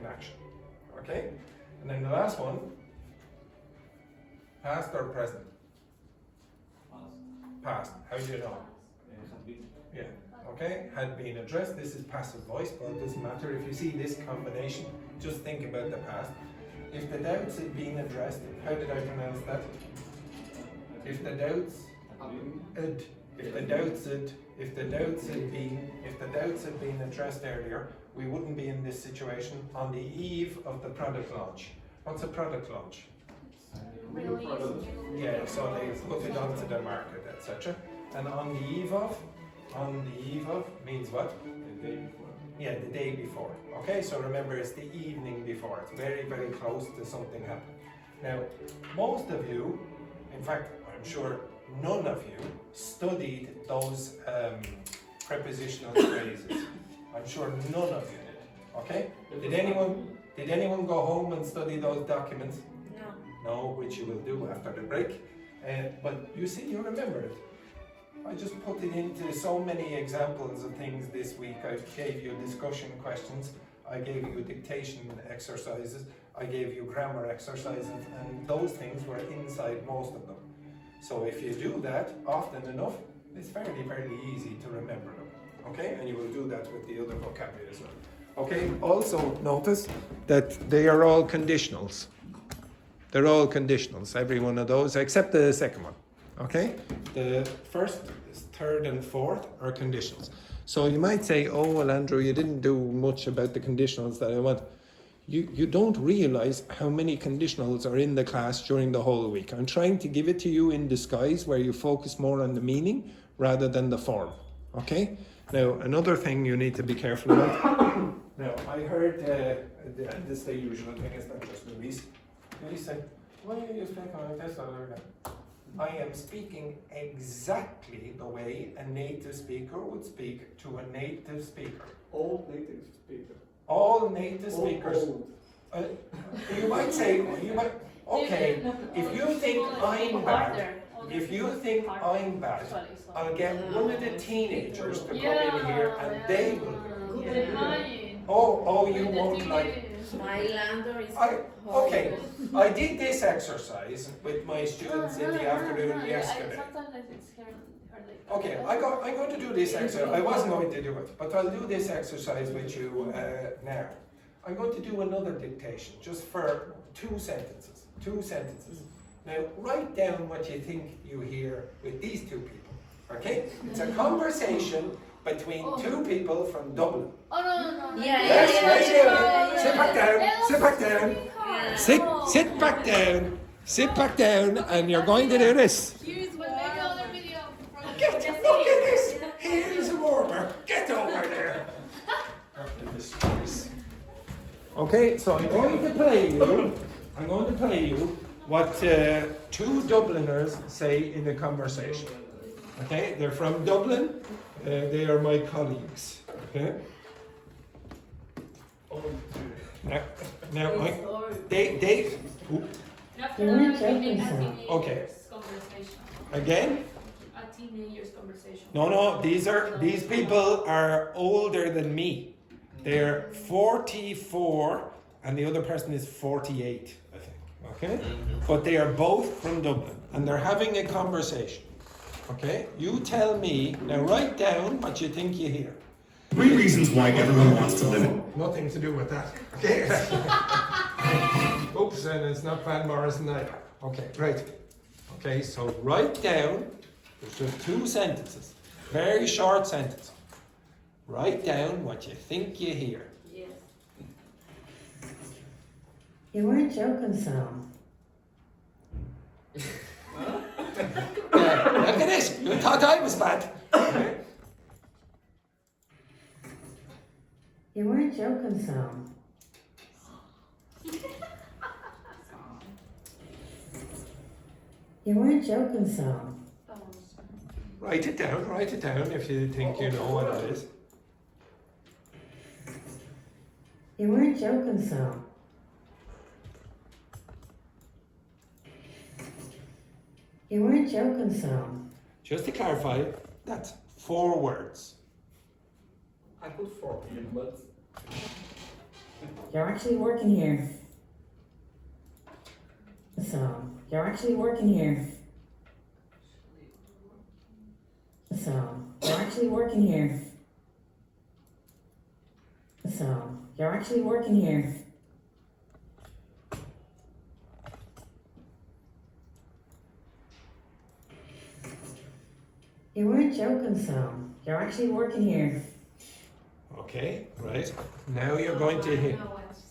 action. Okay? And then the last one, past or present? Past. How do you know? Has been. Yeah. Okay, had been addressed. This is passive voice, but it doesn't matter. If you see this combination, just think about the past. If the doubts had been addressed, how did I pronounce that? If the doubts had been addressed earlier, we wouldn't be in this situation on the eve of the product launch. What's a product launch? Release. Yeah, so they put it onto the market, etc. And on the eve of means what? The day before. Yeah, the day before. Okay, so remember it's the evening before. It's very, very close to something happening. Now, most of you, in fact, I'm sure none of you studied those prepositional phrases. I'm sure none of you did. Okay? Did anyone go home and study those documents? No, which you will do after the break. But you see, you remember it. I just put it into so many examples of things this week. I gave you discussion questions, I gave you dictation exercises, I gave you grammar exercises, and those things were inside most of them. So if you do that often enough, it's fairly, fairly easy to remember them. Okay? And you will do that with the other vocabulary as well. Okay? Also notice that they are all conditionals. They're all conditionals, every one of those, except the second one. Okay? The first, third, and fourth are conditionals. So you might say, oh, well, Andrew, you didn't do much about the conditionals that I want. You don't realize how many conditionals are in the class during the whole week. I'm trying to give it to you in disguise where you focus more on the meaning rather than the form. Okay? Now, another thing you need to be careful about. Now, I heard, and this is the usual thing, it's not just Louise. Louise said, why are you speaking like this or that? I am speaking exactly the way a native speaker would speak to a native speaker. All native speakers. All native speakers. You might say, okay, if you think I'm bad, I'll get one of the teenagers to come in here and they will do it. Oh, you won't like. My lander is Okay, I did this exercise with my students in the afternoon yesterday. Okay, I'm going to do this exercise. I wasn't going to do it, but I'll do this exercise with you now. I'm going to do another dictation, just for 2 sentences. 2 sentences. Now, write down what you think you hear with these 2 people. Okay? It's a conversation between 2 people from Dublin. Oh, no. Yes, sit back down, sit back down. Sit back down, sit back down, and you're going to do this. Here's what they on the video. Look at this. Here's a warmer. Get over there. Okay, so I'm going to play you what 2 Dubliners say in a conversation. Okay, they're from Dublin. They are my colleagues. Okay. Now, they. Okay. Again. A teenager's conversation. No. These people are older than me. They're 44, and the other person is 48, I think. Okay. But they are both from Dublin, and they're having a conversation. Okay. You tell me now. Write down what you think you hear. 3 reasons why everyone wants to live in. Nothing to do with that. Okay. Oops, and it's not Van Morrison either. Okay, right. Okay, so write down, there's just 2 sentences, very short sentences. Write down what you think you hear. Yes. You weren't joking, Sam. Look at this, you thought I was bad. Okay. You weren't joking, Sam. You weren't joking, Sam. Write it down if you think you know what it is. You weren't joking, Sam. You weren't joking, Sam. Just to clarify, that's 4 words. I put 4 in, but You're actually working here. Sam, you're actually working here. Sam, you're actually working here. Sam, you're actually working here. You weren't joking, Sam. You're actually working here. Okay, right. Now you're going to hear.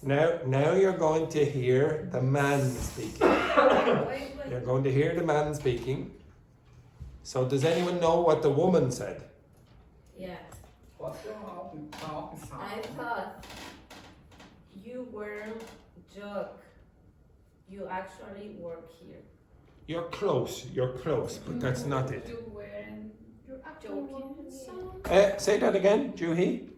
Now you're going to hear the man speaking. You're going to hear the man speaking. So does anyone know what the woman said? Yeah. what's going on? I thought you weren't joke. You actually work here. You're close, but that's not it. You weren't You're actually joking. working So, Say that again, Juhi.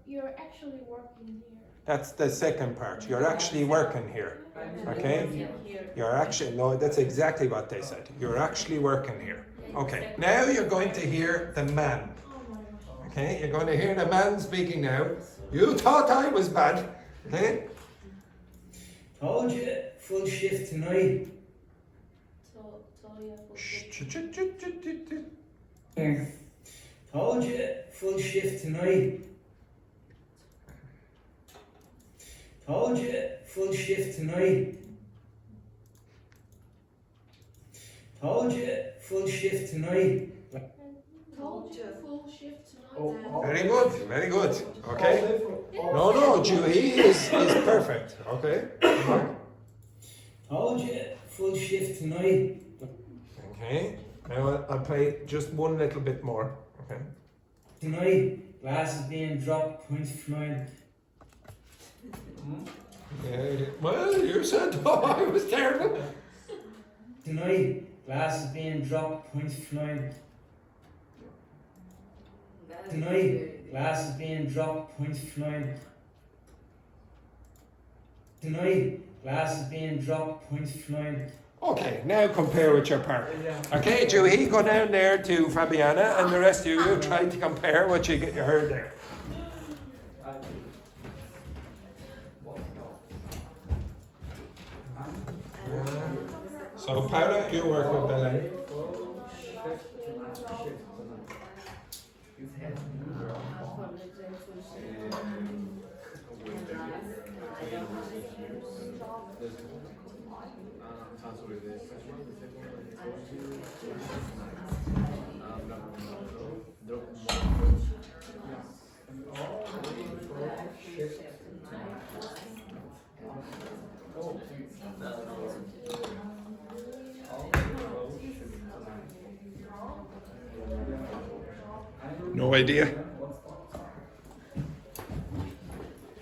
You're actually working here. That's the second part. You're actually working here. Okay? You're actually, no, that's exactly what they said. You're actually working here. Okay, now you're going to hear the man. Okay, you're going to hear the man speaking now. You thought I was bad. Okay? Told you, full shift tonight. Here. Told you, full shift tonight. Told you, full shift tonight. Told you, full shift tonight. Told you full shift tonight. Oh, Very good, very good. Okay? No, Juhi is perfect. Okay? Told you, full shift tonight. Okay. Now I'll play just one little bit more. Okay? Tonight, glasses being dropped, points flying. Well, you said I was terrible. Tonight, glasses being dropped, points flying. Tonight, glasses being dropped, points flying. Tonight, glasses being dropped, points flying. Okay, now compare with your partner. Okay, Juhi, go down there to Fabiana, and the rest of you try to compare what you heard there. So, Paula, you work with Belen. No idea.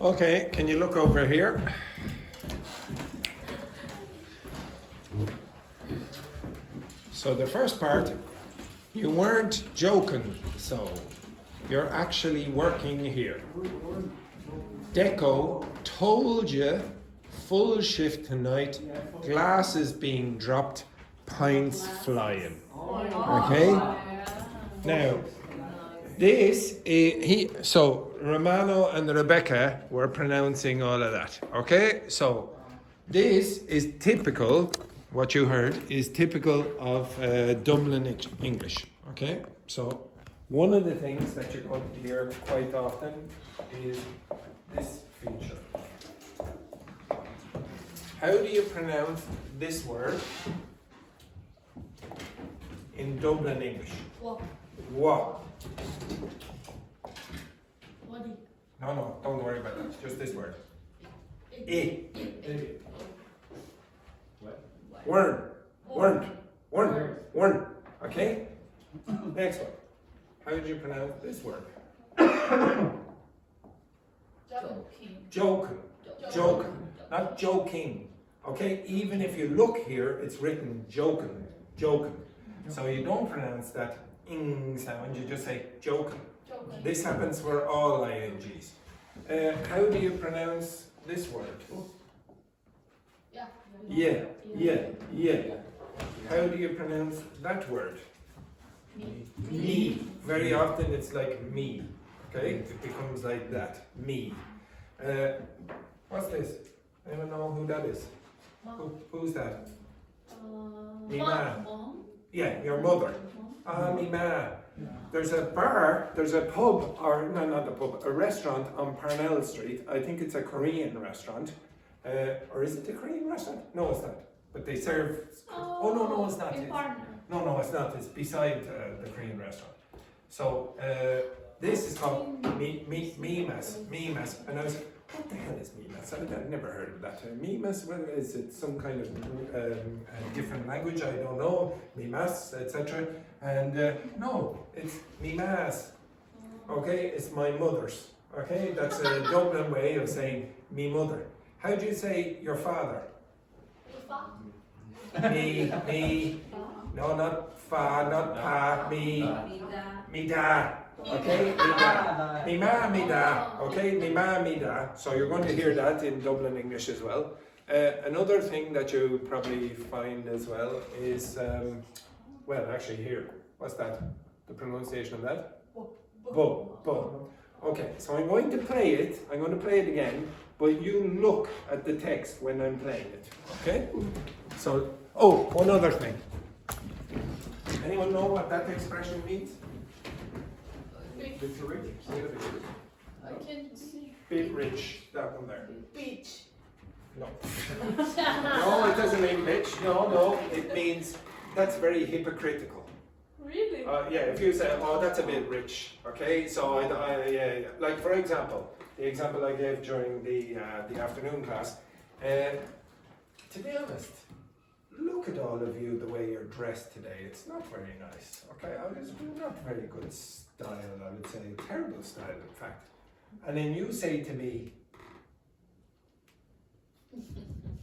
Okay, can you look over here? So the first part, you weren't joking, so you're actually working here. Deco told you full shift tonight, glasses being dropped, pints flying. Okay? Now, so Romano and Rebecca were pronouncing all of that. Okay? So this is typical, what you heard is typical of Dublin English. Okay? So one of the things that you're going to hear quite often is this feature. How do you pronounce this word in Dublin English? What? What? What? No, don't worry about that. Just this word. I. Weren't. Okay? Next one. How do you pronounce this word? Joking. Not joking. Okay? Even if you look here, it's written joking. So you don't pronounce that ing sound, you just say joking. This happens for all INGs. How do you pronounce this word? Yeah. How do you pronounce that word? Me. Very often it's like me. Okay? It becomes like that. Me. What's this? Anyone know who that is? Who's that? Me ma. Yeah, your mother. Me ma. There's a bar, there's a pub, or no, not a pub, a restaurant on Parnell Street. I think it's a Korean restaurant. Or is it a Korean restaurant? No, it's not. But they serve. Oh no, it's not. No, it's not. It's beside the Korean restaurant. So this is called Mimas. And I was like, what the hell is Mimas? I've never heard of that. Mimas, well, is it some kind of a different language? I don't know. Mimas, etc. And no, it's Mimas. Okay, it's my mother's. Okay, that's a Dublin way of saying me mother. How do you say your father? me. No, not fa, not pa, me. Me da. Okay, me da. Me ma, me da. Okay, me ma, me da. So you're going to hear that in Dublin English as well. Another thing that you probably find as well is, well, actually here. What's that? The pronunciation of that? Bo. Bo. Okay, so I'm going to play it. I'm going to play it again, but you look at the text when I'm playing it. Okay? So, oh, one other thing. Anyone know what that expression means? Bit rich. I can't see. Bit rich. That one there. Beach. No. No, it doesn't mean bitch. No, it means that's very hypocritical. Really? Yeah, if you say, oh, that's a bit rich, okay? So, yeah, like for example, the example I gave during the afternoon class, to be honest, look at all of you the way you're dressed today. It's not very nice, okay? It's not very good style, I would say. Terrible style, in fact. And then you say to me,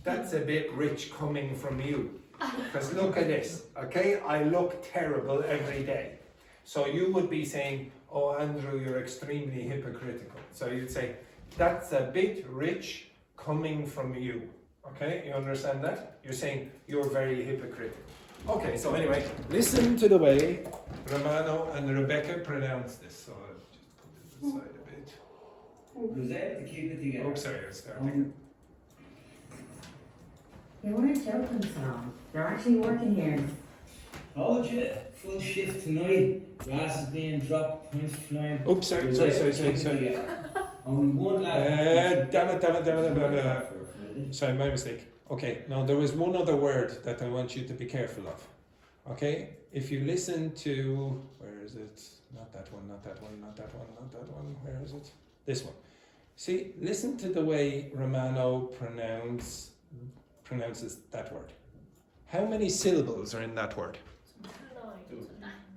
that's a bit rich coming from you. Because look at this, okay? I look terrible every day. So you would be saying, oh, Andrew, you're extremely hypocritical. So you'd say, that's a bit rich coming from you. Okay, you understand that? You're saying you're very hypocritical. Okay, so anyway, listen to the way Romano and Rebecca pronounce this. So I'll just put it aside a bit. Rosette to keep it together. Oh, sorry, I started. You weren't joking, Sam. They're actually working here. Told you, full shift tonight. Glasses being dropped, points flying. Oops, sorry. Only one lad. Damn it. Sorry, my mistake. Okay, now there was one other word that I want you to be careful of. Okay, if you listen to, where is it? Not that one. Where is it? This one. See, listen to the way Romano pronounces that word. How many syllables are in that word?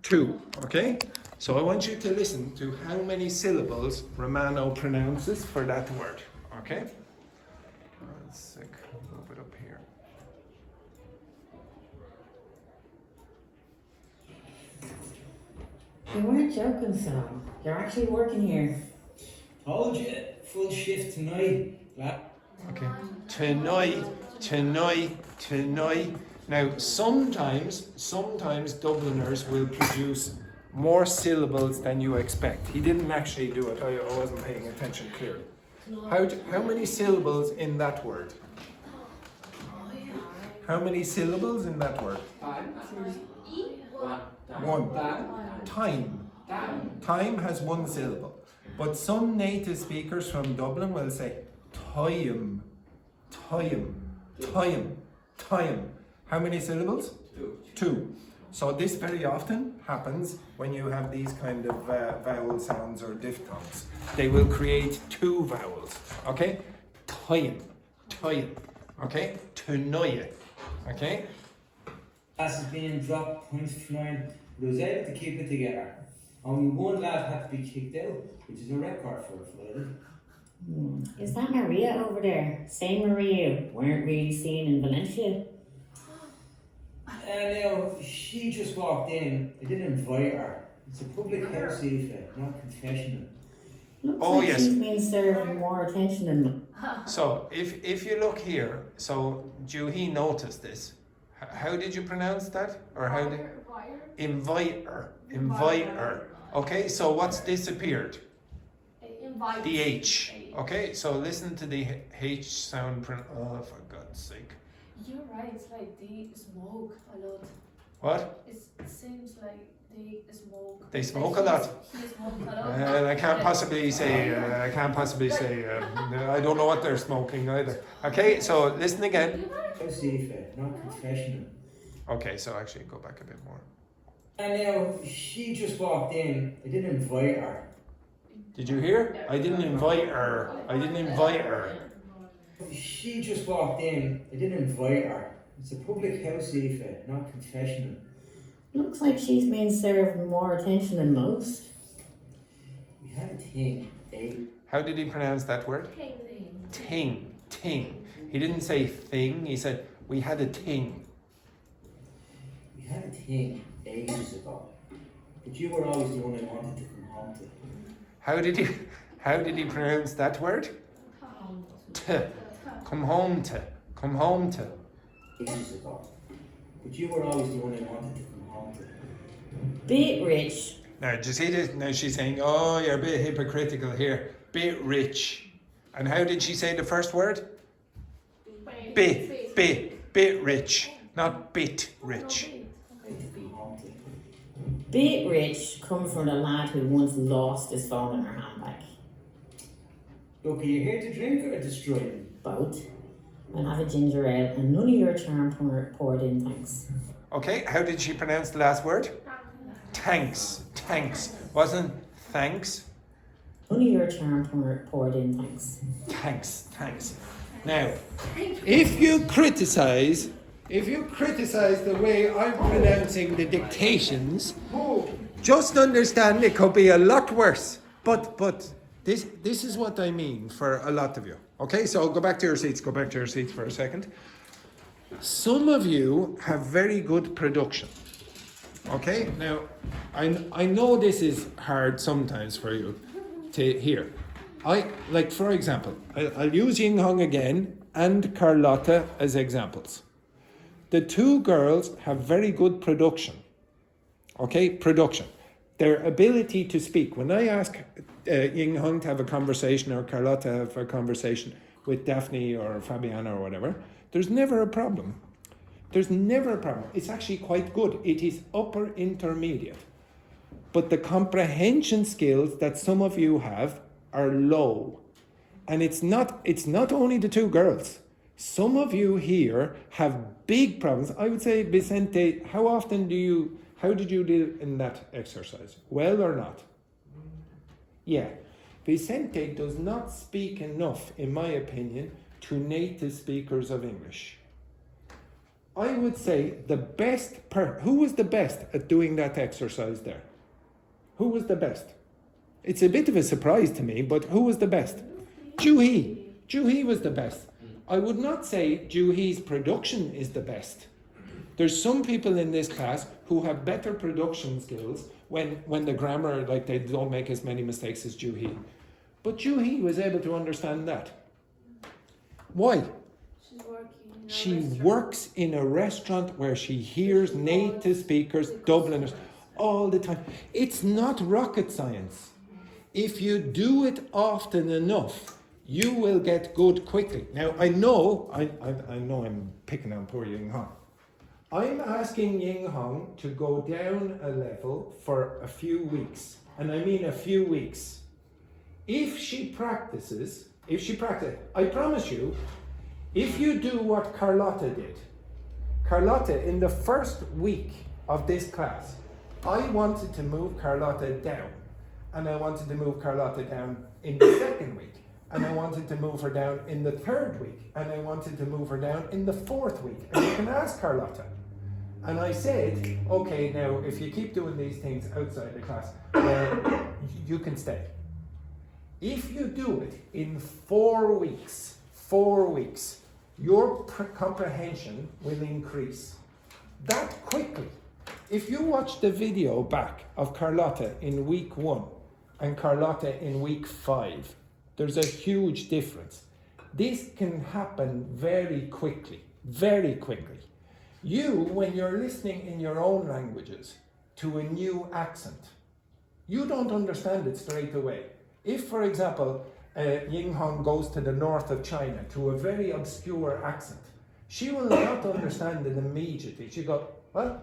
2. Okay, so I want you to listen to how many syllables Romano pronounces for that word. Okay. One sec, move it up here. You weren't joking, Sam. They're actually working here. Told you, full shift tonight. Okay. Tonight. Now, sometimes Dubliners will produce more syllables than you expect. He didn't actually do it. I wasn't paying attention clearly. How many syllables in that word? How many syllables in that word? One. Time. Time has one syllable. But some native speakers from Dublin will say time. How many syllables? 2. So this very often happens when you have these kind of vowel sounds or diphthongs. They will create 2 vowels. Okay? Time. Okay? Tonight. Okay? Glasses being dropped, points flying. Rosette to keep it together. Only one lad had to be kicked out, which is a record for a flood. Is that Maria over there? Say Maria weren't really seen in Valencia. Now, she just walked in. They didn't invite her. It's a public house, Aoife, not confessional. Looks Oh, like yes. she's been served more attention than... So if you look here, so do he notice this? How did you pronounce that? Or how did invite her? Okay, so what's disappeared? Invite. The H. Okay, so listen to the H sound. Oh, for God's sake! You're right. It's like they smoke a lot. What? It seems like they smoke. They smoke a lot. He smokes a lot. I can't possibly say. I don't know what they're smoking either. Okay, so listen again. House, Aoife, not confessional. Okay, so actually go back a bit more. And now, she just walked in. They didn't invite her. Did you hear? I didn't invite her. She just walked in. They didn't invite her. It's a public house, Aoife, not confessional. Looks like she's been served more attention than most. We had a thing, eh? How did he pronounce that word? Ting. He didn't say thing. He said we had a ting. had a thing ages ago, but you were always the one I wanted to come home to. How did he pronounce that word? Come home to. Come home to. Ages ago, but you were always the one I wanted to come home to. Bit rich. Now, do you see this? Now she's saying, oh, you're a bit hypocritical here. Bit rich. And how did she say the first word? Bit rich. Not bit rich. Bit rich comes from the lad who once lost his phone in her handbag. Look, are you here to drink or destroy me? Both. I'll have a ginger ale and none of your charm poured in, thanks. Okay, how did she pronounce the last word? Thanks. Thanks. Wasn't thanks? None of your charm poured in, thanks. Thanks. Now, if you criticize the way I'm pronouncing the dictations, just understand it could be a lot worse. But this is what I mean for a lot of you. Okay, so go back to your seats for a second. Some of you have very good production. Okay, now I know this is hard sometimes for you to hear. For example, I'll use Ying Hong again and Carlotta as examples. The two girls have very good production. Okay, production. Their ability to speak. When I ask Ying Hong to have a conversation or Carlotta to have a conversation with Daphne or Fabiana or whatever, there's never a problem. It's actually quite good. It is upper intermediate. But the comprehension skills that some of you have are low. And it's not only the two girls. Some of you here have big problems. I would say, Vicente, how did you deal in that exercise? Well or not? Yeah. Vicente does not speak enough, in my opinion, to native speakers of English. I would say who was the best at doing that exercise there? Who was the best? It's a bit of a surprise to me, but who was the best? Juhi. Juhi was the best. I would not say Juhi's production is the best. There's some people in this class who have better production skills when the grammar, they don't make as many mistakes as Juhi. But Juhi was able to understand that. Why? She works in a restaurant where she hears native speakers, Dubliners, all the time. It's not rocket science. If you do it often enough, you will get good quickly. Now, I know I'm picking on poor Ying Hong. I'm asking Ying Hong to go down a level for a few weeks. And I mean a few weeks. If she practices, I promise you, if you do what Carlotta did, Carlotta, in the first week of this class, I wanted to move Carlotta down. And I wanted to move Carlotta down in the second week. And I wanted to move her down in the third week. And I wanted to move her down in the fourth week. And you can ask Carlotta. And I said, okay, now if you keep doing these things outside the class, you can stay. If you do it in 4 weeks, your comprehension will increase that quickly. If you watch the video back of Carlotta in week 1 and Carlotta in week 5, there's a huge difference. This can happen very quickly. You, when you're listening in your own languages to a new accent, you don't understand it straight away. If, for example, Ying Hong goes to the north of China to a very obscure accent, she will not understand it immediately. She'll go, well,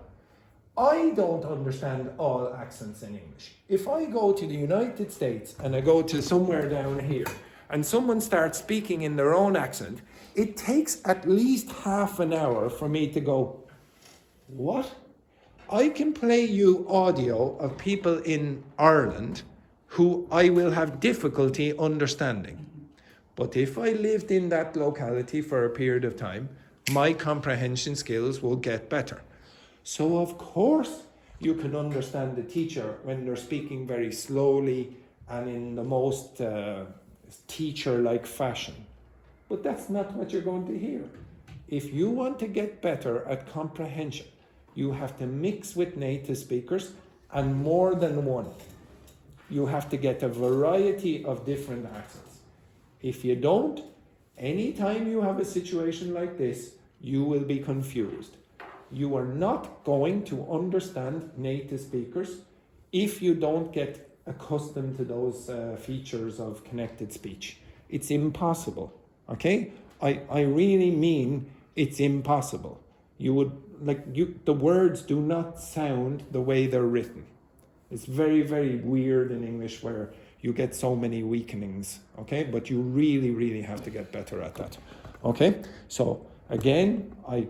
I don't understand all accents in English. If I go to the United States and I go to somewhere down here and someone starts speaking in their own accent, it takes at least half an hour for me to go, what? I can play you audio of people in Ireland who I will have difficulty understanding. But if I lived in that locality for a period of time, my comprehension skills will get better. So of course you can understand the teacher when they're speaking very slowly and in the most teacher-like fashion. But that's not what you're going to hear. If you want to get better at comprehension, You have to mix with native speakers, and more than one. You have to get a variety of different accents. If you don't, anytime you have a situation like this, you will be confused. You are not going to understand native speakers if you don't get accustomed to those features of connected speech. It's impossible, okay? I really mean it's impossible. The words do not sound the way they're written. It's very, very weird in English where you get so many weakenings, okay? But you really, really have to get better at that, okay? So again, I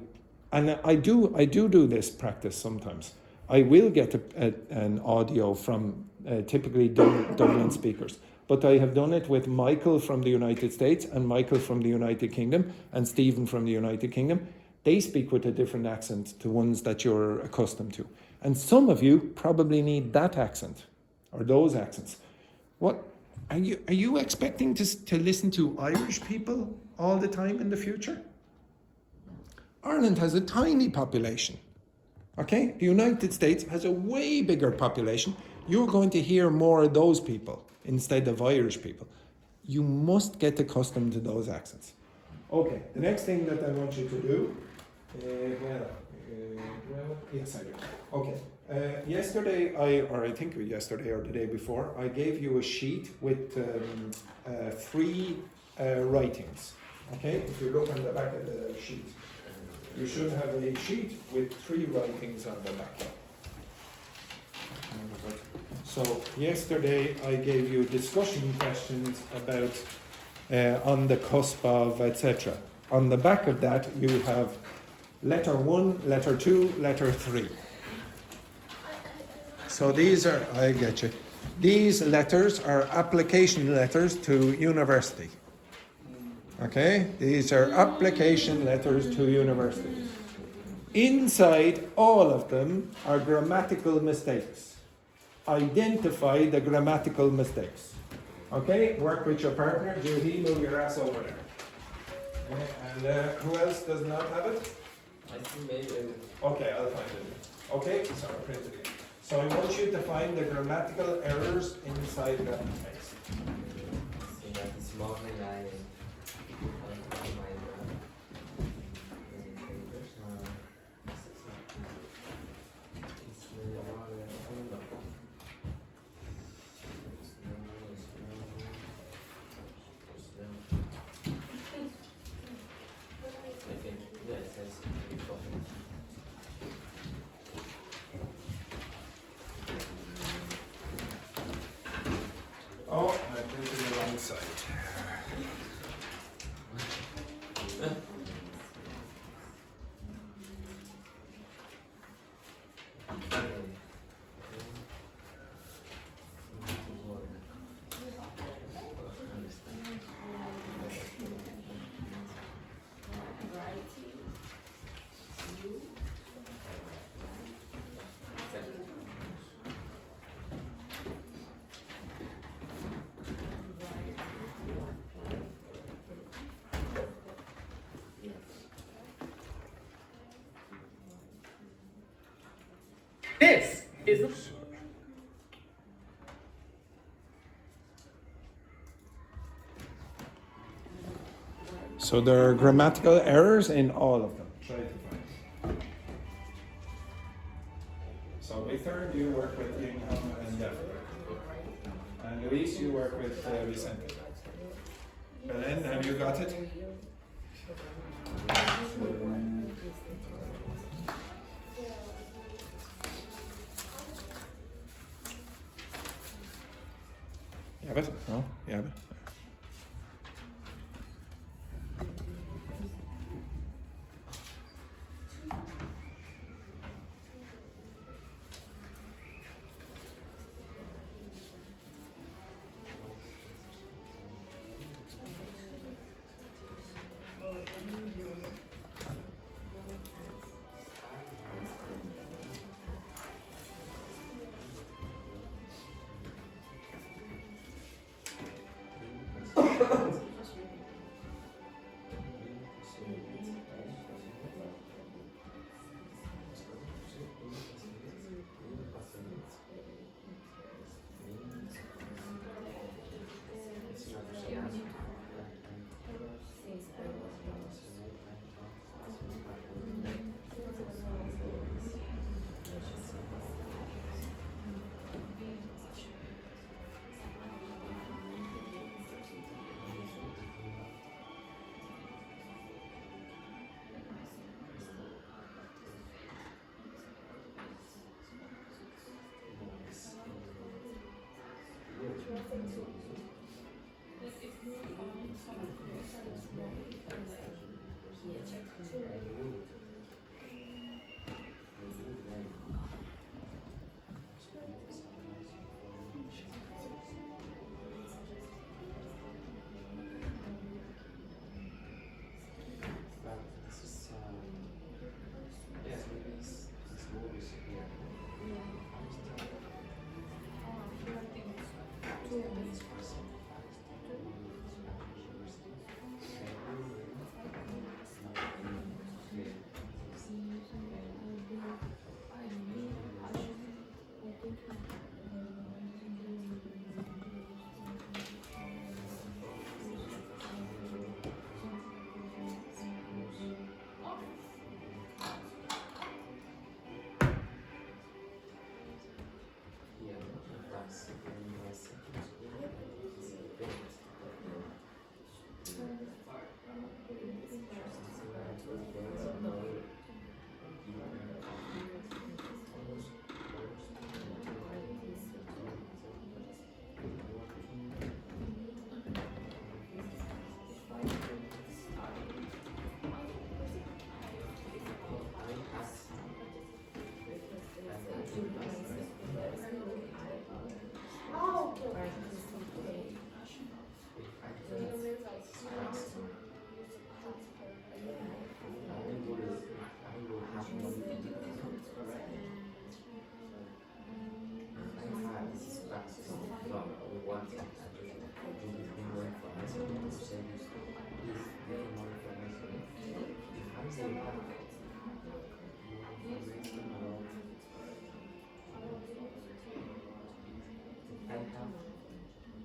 do this practice sometimes. I will get an audio from typically Dublin speakers, but I have done it with Michael from the United States and Michael from the United Kingdom and Stephen from the United Kingdom. They speak with a different accent to ones that you're accustomed to. And some of you probably need that accent or those accents. What are you expecting to listen to Irish people all the time in the future? Ireland has a tiny population. Okay? The United States has a way bigger population. You're going to hear more of those people instead of Irish people. You must get accustomed to those accents. Okay, the next thing that I want you to do, yes I do. Okay, yesterday, I think yesterday or the day before, I gave you a sheet with 3 writings. Okay, if you look on the back of the sheet, you should have a sheet with 3 writings on the back. So yesterday I gave you discussion questions about on the cusp of, etc. On the back of that you have letter 1, letter 2, letter 3. So these are, I get you. These letters are application letters to university. Okay, these are application letters to university. Inside all of them are grammatical mistakes. Identify the grammatical mistakes. Okay, work with your partner. Judy, move your ass over there. Okay, and who else does not have it? I think maybe. Okay, I'll find it. Okay, so I'll print it again. So I want you to find the grammatical errors inside that text. See that this morning I Oh, I printed the wrong side. This is a So there are grammatical errors in all of them. Try to find. So Victor, you work with income and deficit. And Luis, you work with Vicente. Belen, have you got it? You have it? No? You have it? But this is yes, maybe this movies here.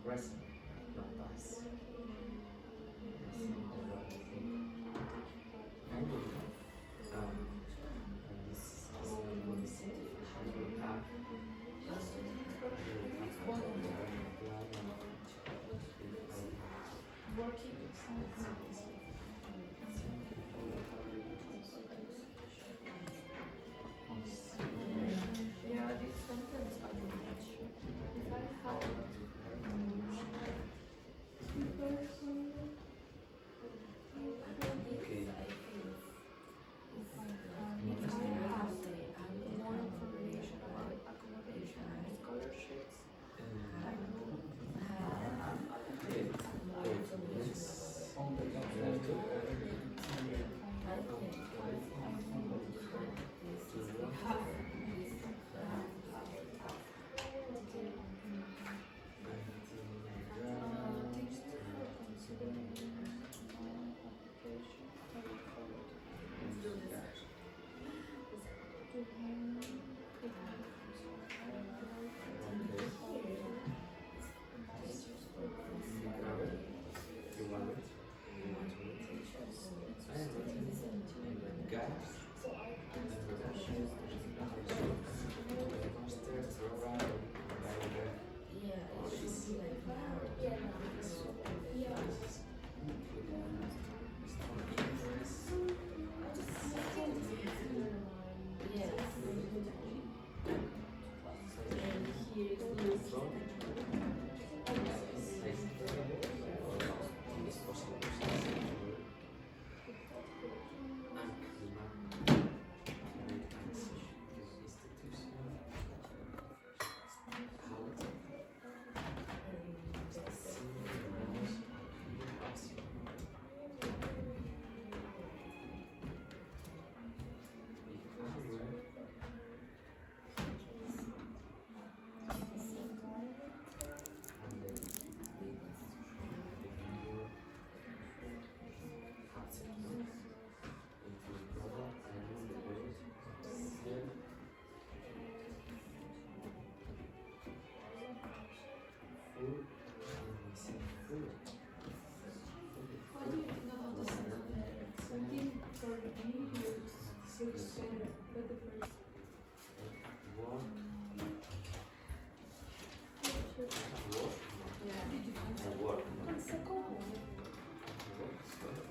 Rest, not pass.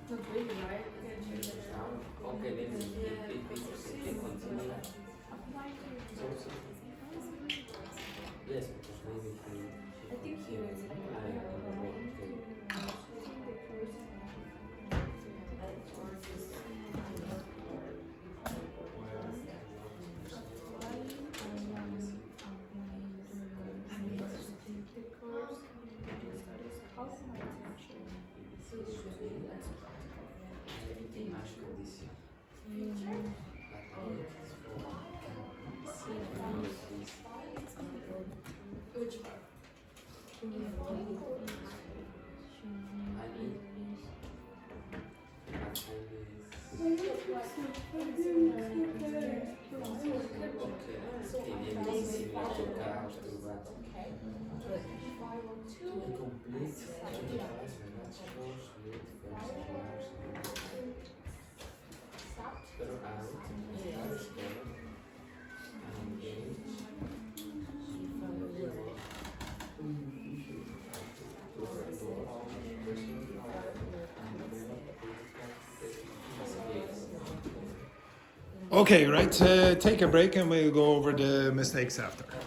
Not really, right? Okay, then it can continue. Yes, because maybe he Which part? Okay, right, take a break and we'll go over the mistakes after.